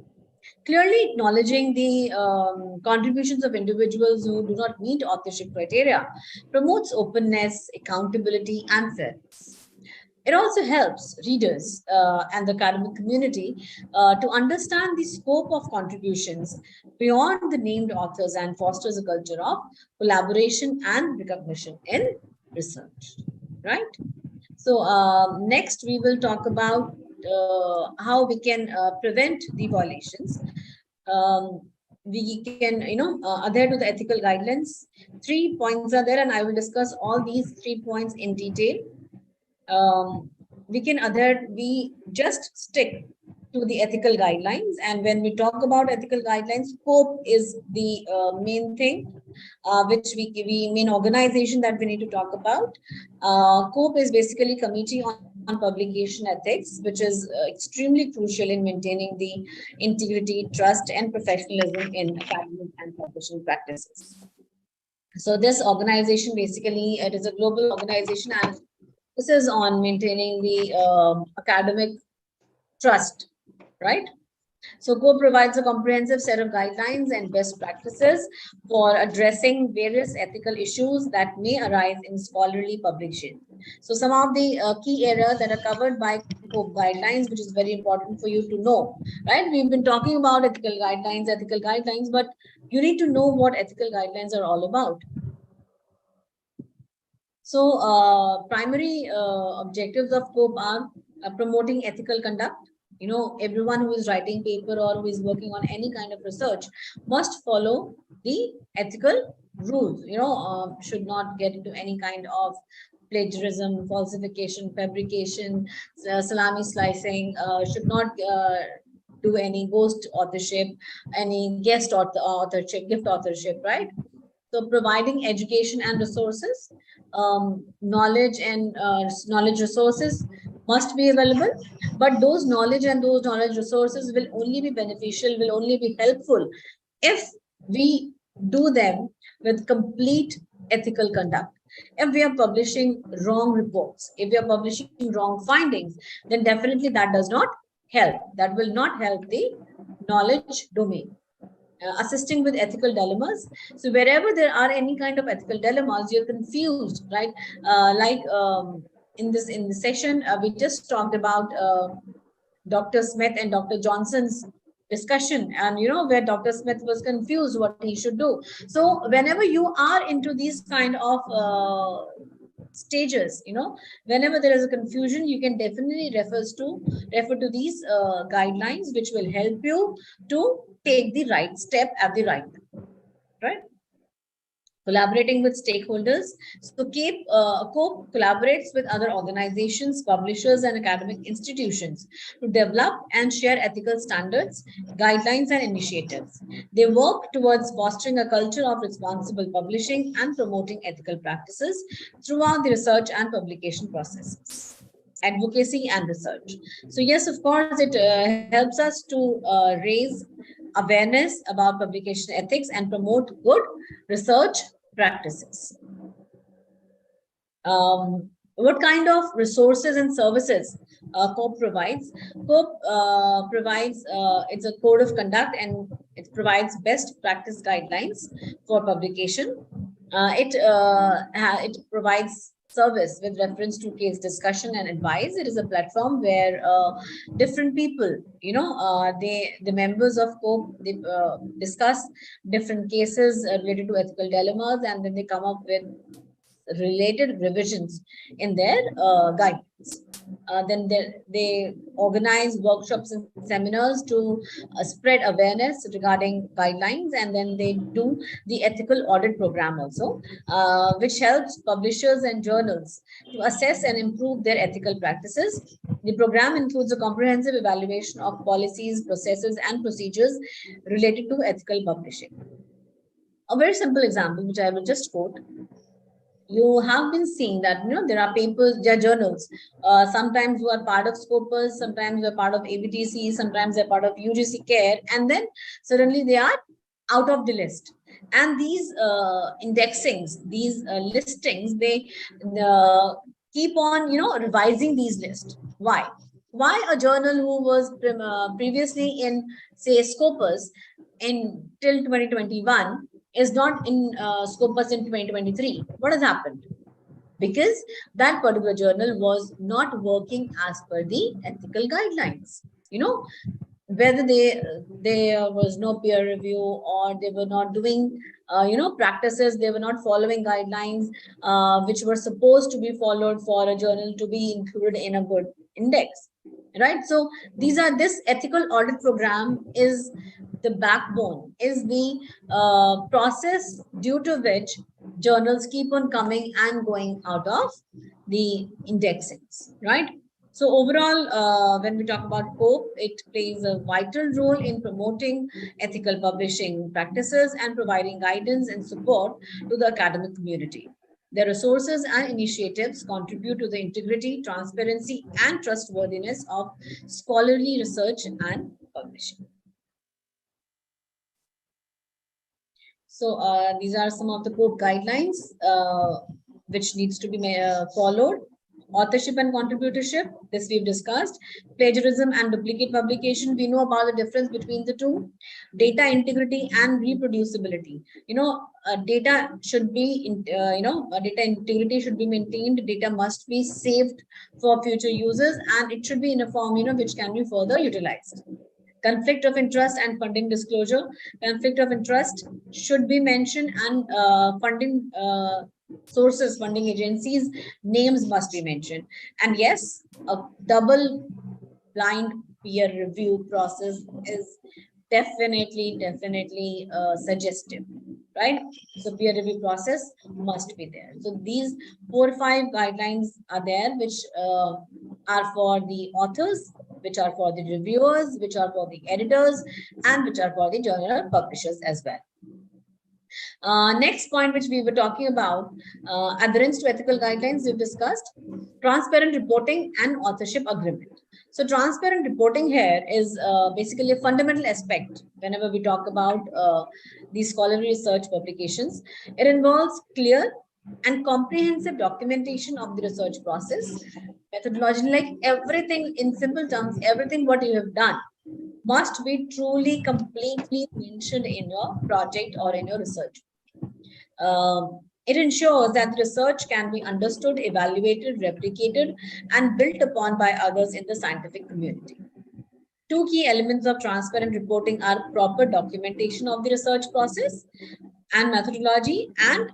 Clearly acknowledging the contributions of individuals who do not meet authorship criteria promotes openness, accountability, and fairness. It also helps readers and the academic community to understand the scope of contributions beyond the named authors and fosters a culture of collaboration and recognition in research, right? So next we will talk about how we can prevent the violations. Um, we can, adhere to the ethical guidelines. 3 points are there, and I will discuss all these 3 points in detail. We can adhere, we just stick to the ethical guidelines. And when we talk about ethical guidelines, COPE is the main thing, which we main organization that we need to talk about. COPE is basically Committee on Publication Ethics, which is extremely crucial in maintaining the integrity, trust, and professionalism in academic and publishing practices. So this organization, basically, it is a global organization, and this is on maintaining the academic trust, right? So COPE provides a comprehensive set of guidelines and best practices for addressing various ethical issues that may arise in scholarly publishing. So some of the key areas that are covered by COPE guidelines, which is very important for you to know, right? We've been talking about ethical guidelines, but you need to know what ethical guidelines are all about. So primary objectives of COPE are promoting ethical conduct. Everyone who is writing paper or who is working on any kind of research must follow the ethical rules. Should not get into any kind of plagiarism, falsification, fabrication, salami slicing, should not do any ghost authorship, any guest authorship, gift authorship, right? So providing education and resources, knowledge and knowledge resources must be available, but those knowledge resources will only be beneficial, will only be helpful if we do them with complete ethical conduct. If we are publishing wrong reports, if we are publishing wrong findings, then definitely that does not help. That will not help the knowledge domain. Assisting with ethical dilemmas. So wherever there are any kind of ethical dilemmas, you're confused, right? In this session, we just talked about Dr. Smith and Dr. Johnson's discussion, and where Dr. Smith was confused what he should do. So whenever you are into these kind of stages, whenever there is a confusion, you can definitely refer to these guidelines, which will help you to take the right step at the right time, right? Collaborating with stakeholders. So COPE collaborates with other organizations, publishers, and academic institutions to develop and share ethical standards, guidelines, and initiatives. They work towards fostering a culture of responsible publishing and promoting ethical practices throughout the research and publication processes. Advocacy and research. So yes, of course, it helps us to raise awareness about publication ethics and promote good research practices. What kind of resources and services COPE provides? COPE provides, it's a code of conduct, and it provides best practice guidelines for publication. It provides service with reference to case discussion and advice. It is a platform where different people, the members of COPE, they discuss different cases related to ethical dilemmas, and then they come up with related revisions in their guidelines. Then they organize workshops and seminars to spread awareness regarding guidelines, and then they do the ethical audit program also, which helps publishers and journals to assess and improve their ethical practices. The program includes a comprehensive evaluation of policies, processes, and procedures related to ethical publishing. A very simple example, which I will just quote. You have been seeing that there are papers, there are journals, sometimes who are part of Scopus, sometimes they're part of ABTC, sometimes they're part of UGC Care, and then suddenly they are out of the list. And these indexings, these listings, they keep on revising these lists. Why a journal who was previously in, say, Scopus in till 2021 is not in Scopus in 2023? What has happened? Because that particular journal was not working as per the ethical guidelines. whether there was no peer review, or they were not doing practices, they were not following guidelines which were supposed to be followed for a journal to be included in a good index, right? So this ethical audit program is the backbone, is the process due to which journals keep on coming and going out of the indexings, right? So overall, when we talk about COPE, it plays a vital role in promoting ethical publishing practices and providing guidance and support to the academic community. Their resources and initiatives contribute to the integrity, transparency, and trustworthiness of scholarly research and publishing. So these are some of the COPE guidelines which needs to be followed. Authorship and contributorship, this we've discussed. Plagiarism and duplicate publication, we know about the difference between the two. Data integrity and reproducibility. Data should be, data integrity should be maintained. Data must be saved for future users, and it should be in a form, which can be further utilized. Conflict of interest and funding disclosure. Conflict of interest should be mentioned, and funding sources, funding agencies, names must be mentioned. And yes, a double blind peer review process is definitely suggestive, right? So peer review process must be there. So these 4 or 5 guidelines are there, which are for the authors, which are for the reviewers, which are for the editors, and which are for the journal publishers as well. Next point, which we were talking about, adherence to ethical guidelines, we've discussed. Transparent reporting and authorship agreement. So transparent reporting here is basically a fundamental aspect whenever we talk about these scholarly research publications. It involves clear and comprehensive documentation of the research process, methodology, like everything, in simple terms, everything what you have done must be truly, completely mentioned in your project or in your research. It ensures that the research can be understood, evaluated, replicated, and built upon by others in the scientific community. 2 key elements of transparent reporting are proper documentation of the research process and methodology, and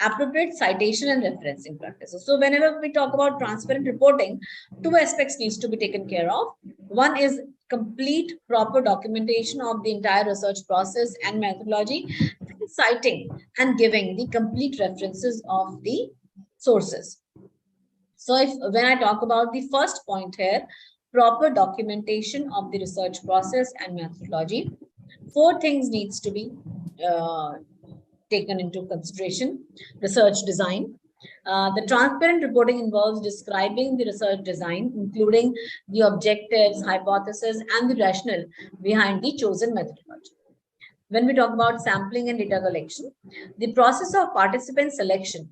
appropriate citation and referencing practices. So whenever we talk about transparent reporting, 2 aspects needs to be taken care of. One is complete proper documentation of the entire research process and methodology, and citing and giving the complete references of the sources. So when I talk about the first point here, proper documentation of the research process and methodology, 4 things needs to be taken into consideration. Research design. The transparent reporting involves describing the research design, including the objectives, hypothesis, and the rationale behind the chosen methodology. When we talk about sampling and data collection, the process of participant selection,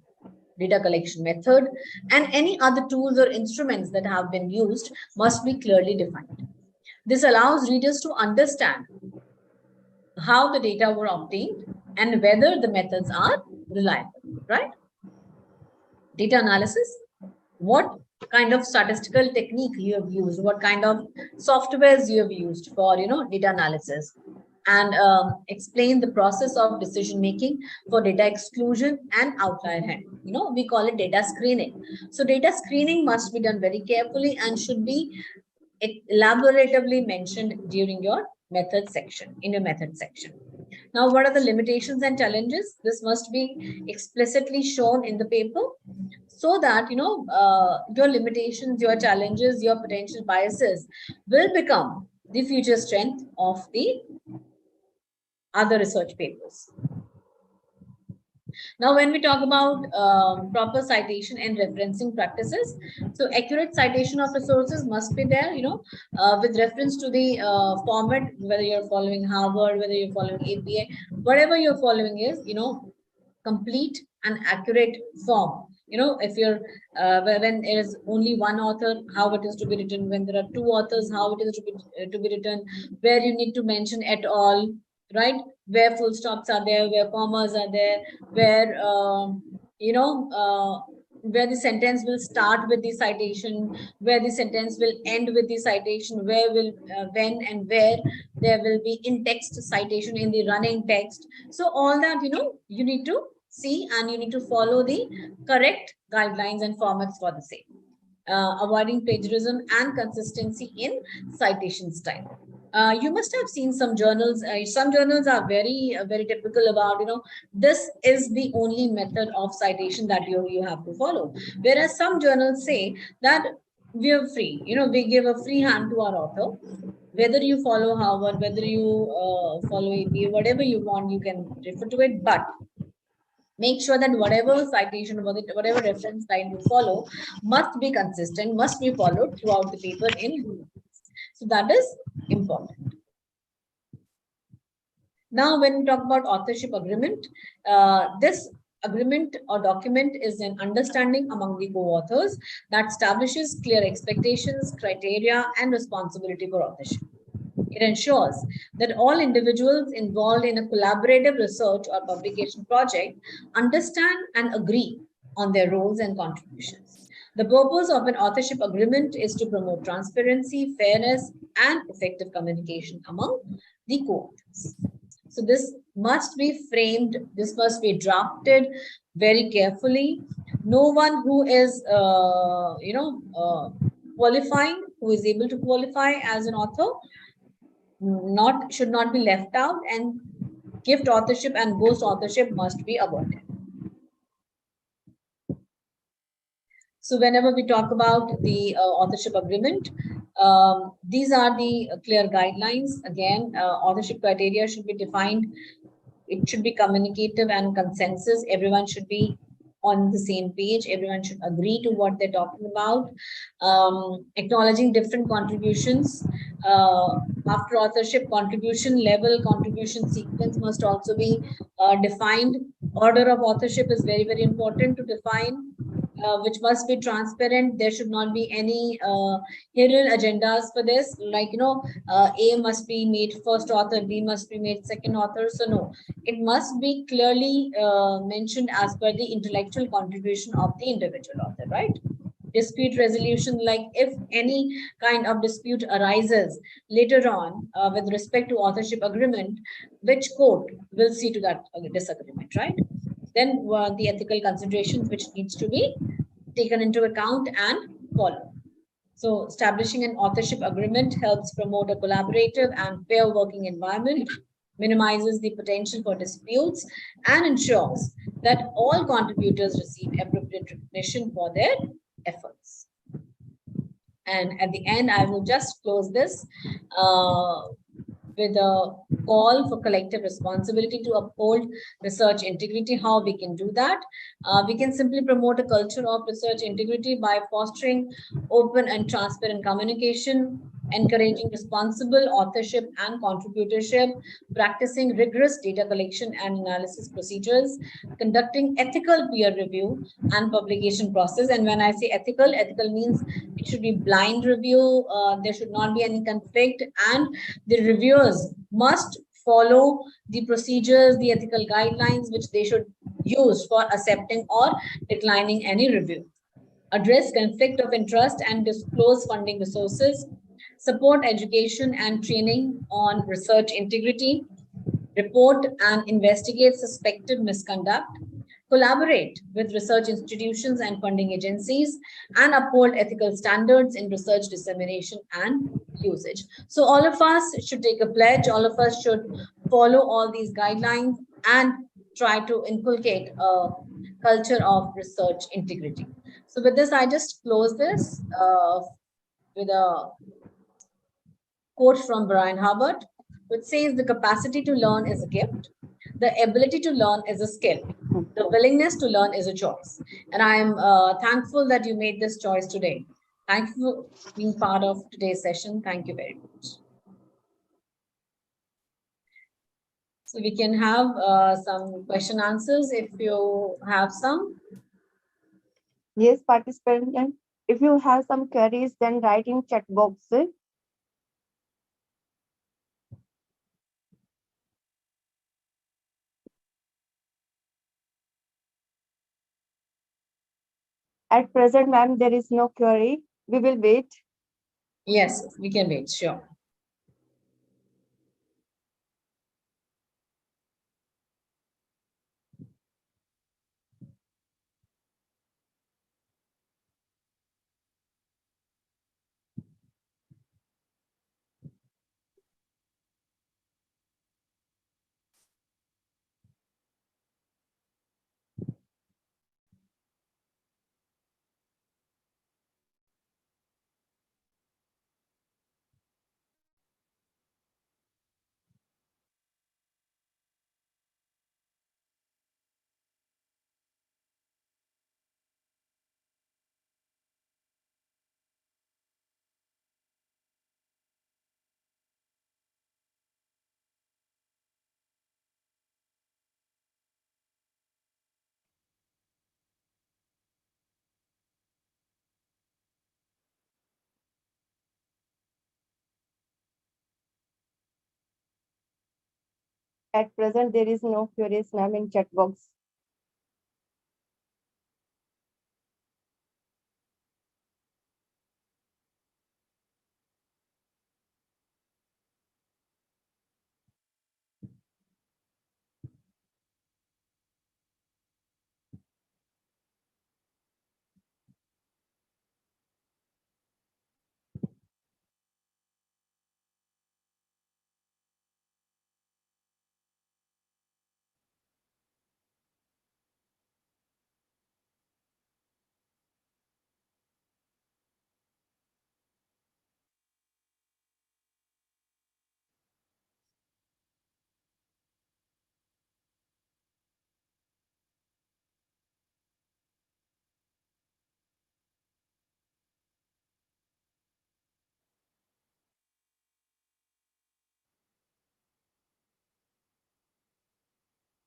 data collection method, and any other tools or instruments that have been used must be clearly defined. This allows readers to understand how the data were obtained and whether the methods are reliable, right? Data analysis, what kind of statistical technique you have used, what kind of softwares you have used for data analysis, and explain the process of decision making for data exclusion and outlier handling. We call it data screening. So data screening must be done very carefully and should be elaboratively mentioned during your method section, in your method section. Now, what are the limitations and challenges? This must be explicitly shown in the paper, so that your limitations, your challenges, your potential biases will become the future strength of the other research papers. Now, when we talk about proper citation and referencing practices, so accurate citation of resources must be there, with reference to the format, whether you're following Harvard, whether you're following APA, whatever you're following is, complete and accurate form. If you're when there is only one author, how it is to be written. When there are 2 authors, how it is to be written. Where you need to mention at all, right? Where full stops are there, where commas are there, where where the sentence will start with the citation, where the sentence will end with the citation, where will, when and where there will be in text citation in the running text. So all that, you need to see, and you need to follow the correct guidelines and formats for the same. Avoiding plagiarism and consistency in citation style. You must have seen some journals. Some journals are very typical about, this is the only method of citation that you have to follow. Whereas some journals say that we are free. We give a free hand to our author. Whether you follow Harvard, whether you follow APA, whatever you want, you can refer to it. But make sure that whatever citation, whatever reference style you follow must be consistent, must be followed throughout the paper in. So that is important. Now, when we talk about authorship agreement, this agreement or document is an understanding among the co-authors that establishes clear expectations, criteria, and responsibility for authorship. It ensures that all individuals involved in a collaborative research or publication project understand and agree on their roles and contributions. The purpose of an authorship agreement is to promote transparency, fairness, and effective communication among the co-authors. So this must be framed, this must be drafted very carefully. No one who is, qualifying, who is able to qualify as an author, should not be left out, and gift authorship and ghost authorship must be avoided. So whenever we talk about the authorship agreement, these are the clear guidelines. Again, authorship criteria should be defined. It should be communicative and consensus. Everyone should be on the same page. Everyone should agree to what they're talking about. Acknowledging different contributions. After authorship, contribution level, contribution sequence must also be defined. Order of authorship is very important to define. Which must be transparent. There should not be any hidden agendas for this. Like, A must be made first author, B must be made second author. So no, it must be clearly mentioned as per the intellectual contribution of the individual author, right? Dispute resolution, like if any kind of dispute arises later on with respect to authorship agreement, which court will see to that disagreement, right? Then the ethical considerations which needs to be taken into account and followed. So establishing an authorship agreement helps promote a collaborative and fair working environment, minimizes the potential for disputes, and ensures that all contributors receive appropriate recognition for their efforts. And at the end, I will just close this with a call for collective responsibility to uphold research integrity. How we can do that? We can simply promote a culture of research integrity by fostering open and transparent communication, encouraging responsible authorship and contributorship, practicing rigorous data collection and analysis procedures, conducting ethical peer review and publication process. And when I say ethical, ethical means it should be blind review. There should not be any conflict, and the reviewers must follow the procedures, the ethical guidelines which they should use for accepting or declining any review. Address conflict of interest and disclose funding resources. Support education and training on research integrity. Report and investigate suspected misconduct. Collaborate with research institutions and funding agencies, and uphold ethical standards in research dissemination and usage. So all of us should take a pledge, all of us should follow all these guidelines and try to inculcate a culture of research integrity. So with this, I just close this with a quote from Brian Hubbard, which says, "The capacity to learn is a gift. The ability to learn is a skill. The willingness to learn is a choice." And I am thankful that you made this choice today. Thank you for being part of today's session. Thank you very much. So we can have some question answers if you have some. Yes, participant. If you have some queries, then write in chat box. At present, ma'am, there is no query. We will wait. Yes, we can wait, sure. At present, there is no queries, ma'am, in chat box.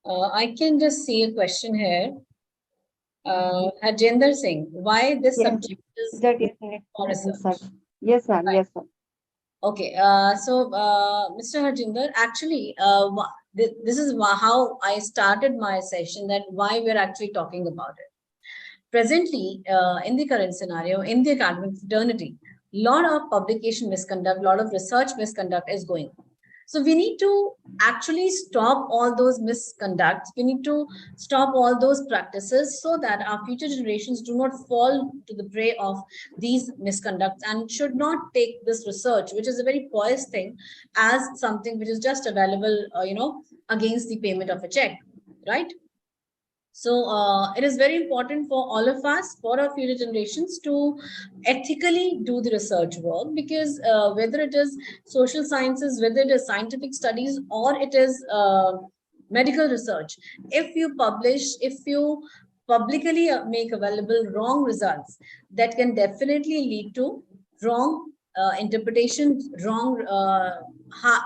I can just see a question here. Harjinder Singh, why this Yes, subject is that is need for to answer. research? Yes, ma'am. Right. Yes, ma'am. Okay. Mr. Harjinder, actually, this is how I started my session, that why we're actually talking about it. Presently, in the current scenario, in the academic fraternity, lot of publication misconduct, lot of research misconduct is going on. So we need to actually stop all those misconducts. We need to stop all those practices so that our future generations do not fall to the prey of these misconducts and should not take this research, which is a very pious thing, as something which is just available, against the payment of a check, right? So it is very important for all of us, for our future generations, to ethically do the research work, because whether it is social sciences, whether it is scientific studies, or it is medical research, if you publish, if you publicly make available wrong results, that can definitely lead to wrong interpretation, wrong,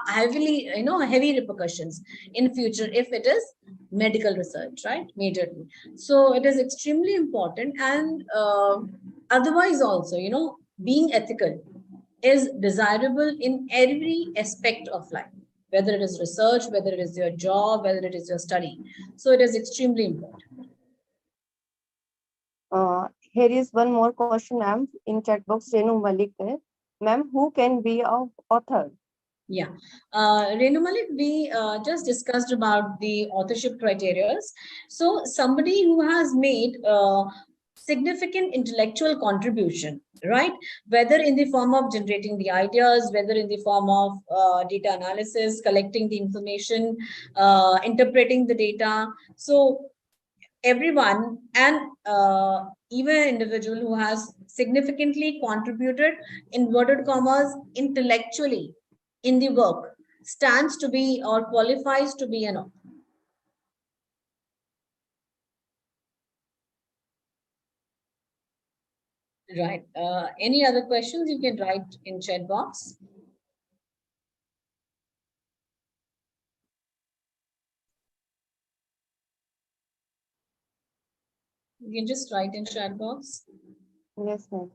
heavily, heavy repercussions in future if it is medical research, right? Majorly. So it is extremely important. And otherwise also, being ethical is desirable in every aspect of life, whether it is research, whether it is your job, whether it is your study. So it is extremely important. Here is one more question, ma'am, in chat box. Renu Malik, ma'am, who can be a author? Yeah. Renu Malik, we just discussed about the authorship criteria. So somebody who has made significant intellectual contribution, right? Whether in the form of generating the ideas, whether in the form of data analysis, collecting the information, interpreting the data. So everyone, and even an individual who has significantly contributed, inverted commas, intellectually in the work, stands to be or qualifies to be an author. Right. Any other questions you can write in chat box. You can just write in chat box. Yes, ma'am.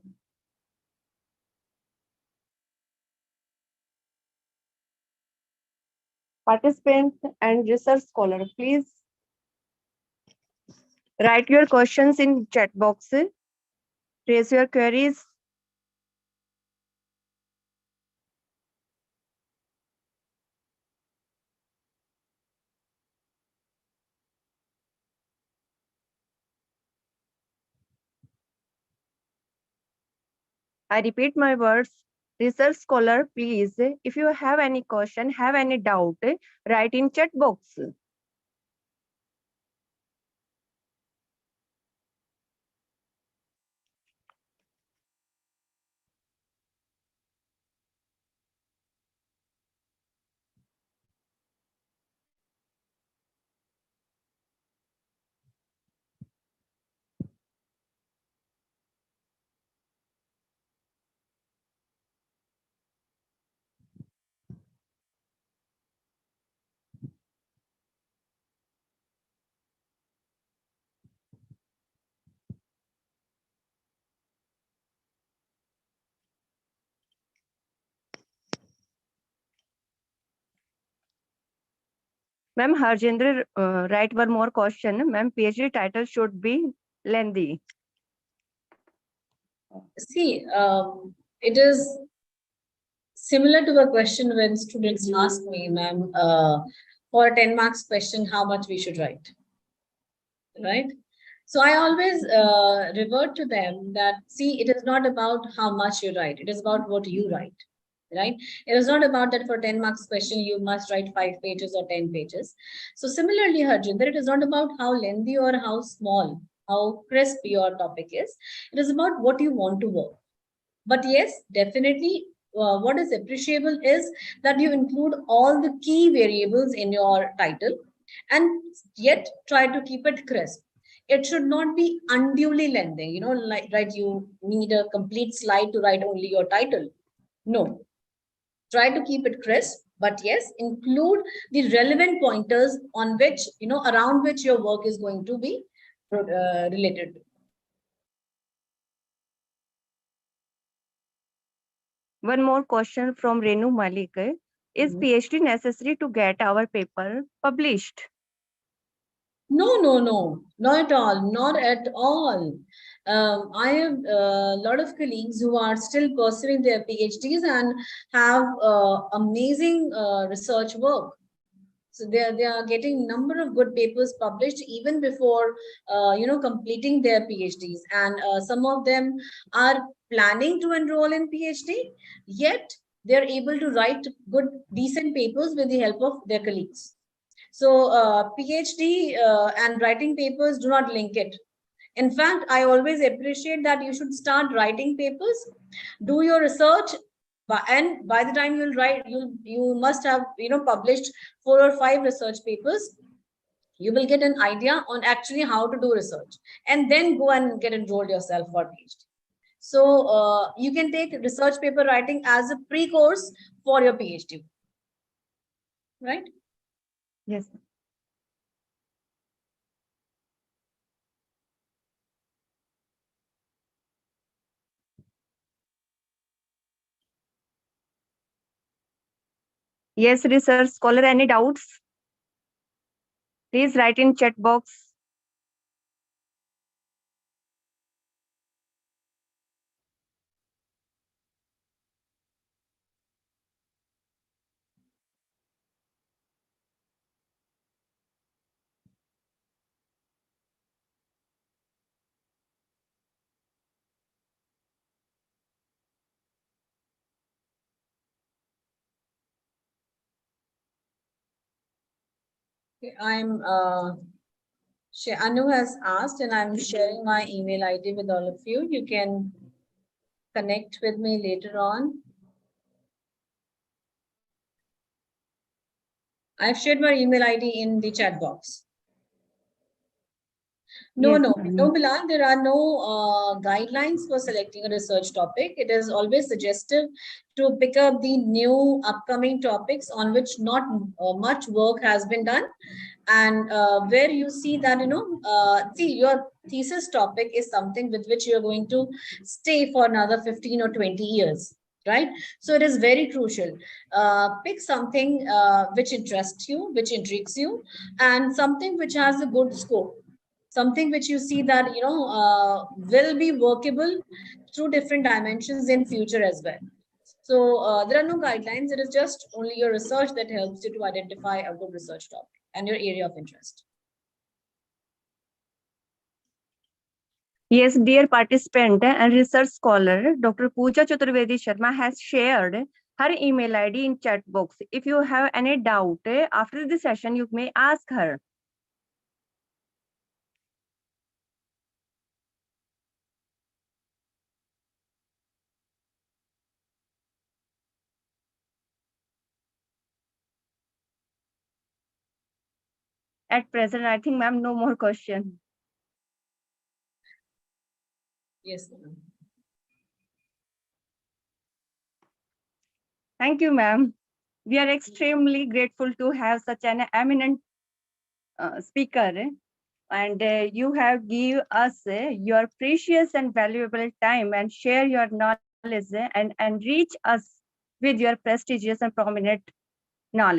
Participant and research scholar, please write your questions in chat box. Raise your queries. I repeat my words. Research scholar, please, if you have any question, have any doubt, write in chat box. Ma'am, Harjinder, write one more question. Ma'am, PhD title should be lengthy. See, it is similar to a question when students ask me, ma'am, for a 10 marks question, how much we should write, right? So I always revert to them that, see, it is not about how much you write, it is about what you write, right? It is not about that for 10 marks question, you must write 5 pages or 10 pages. So similarly, Harjinder, it is not about how lengthy or how small, how crisp your topic is. It is about what you want to work. But yes, definitely, what is appreciable is that you include all the key variables in your title and yet try to keep it crisp. It should not be unduly lengthy, like, right, you need a complete slide to write only your title. No, try to keep it crisp, but yes, include the relevant pointers on which, around which your work is going to be related to. One more question from Renu Malik. Is Mhm. PhD necessary to get our paper published? No, no, no, not at all, not at all. I have a lot of colleagues who are still pursuing their PhDs and have amazing research work. So they are getting number of good papers published even before completing their PhDs, and some of them are planning to enroll in PhD. Yet they're able to write good, decent papers with the help of their colleagues. So PhD and writing papers do not link it. In fact, I always appreciate that you should start writing papers, do your research, and by the time you'll write, you must have published 4 or 5 research papers. You will get an idea on actually how to do research, and then go and get enrolled yourself for PhD. So you can take research paper writing as a pre-course for your PhD, right? Yes. Yes, research scholar, any doubts? Please write in chat box. Okay, Anu has asked, and I'm sharing my email ID with all of you. You can connect with me later on. I've shared my email ID in the chat box. No, Yes, no, no, ma'am. Bilal, there are no guidelines for selecting a research topic. It is always suggestive to pick up the new upcoming topics on which not much work has been done, and where you see that, see, your thesis topic is something with which you're going to stay for another 15 or 20 years. Right. So it is very crucial. Pick something which interests you, which intrigues you, and something which has a good scope, something which you see that will be workable through different dimensions in future as well. So there are no guidelines. It is just only your research that helps you to identify a good research topic and your area of interest. Yes, dear participant and research scholar, Dr. Pooja Chaturvedi Sharma has shared her email ID in chat box. If you have any doubt after the session, you may ask her. At present, I think, ma'am, no more question. Yes, ma'am. Thank you, ma'am. We are extremely grateful to have such an eminent speaker, and you have give us your precious and valuable time and share your knowledge and enrich us with your prestigious and prominent knowledge.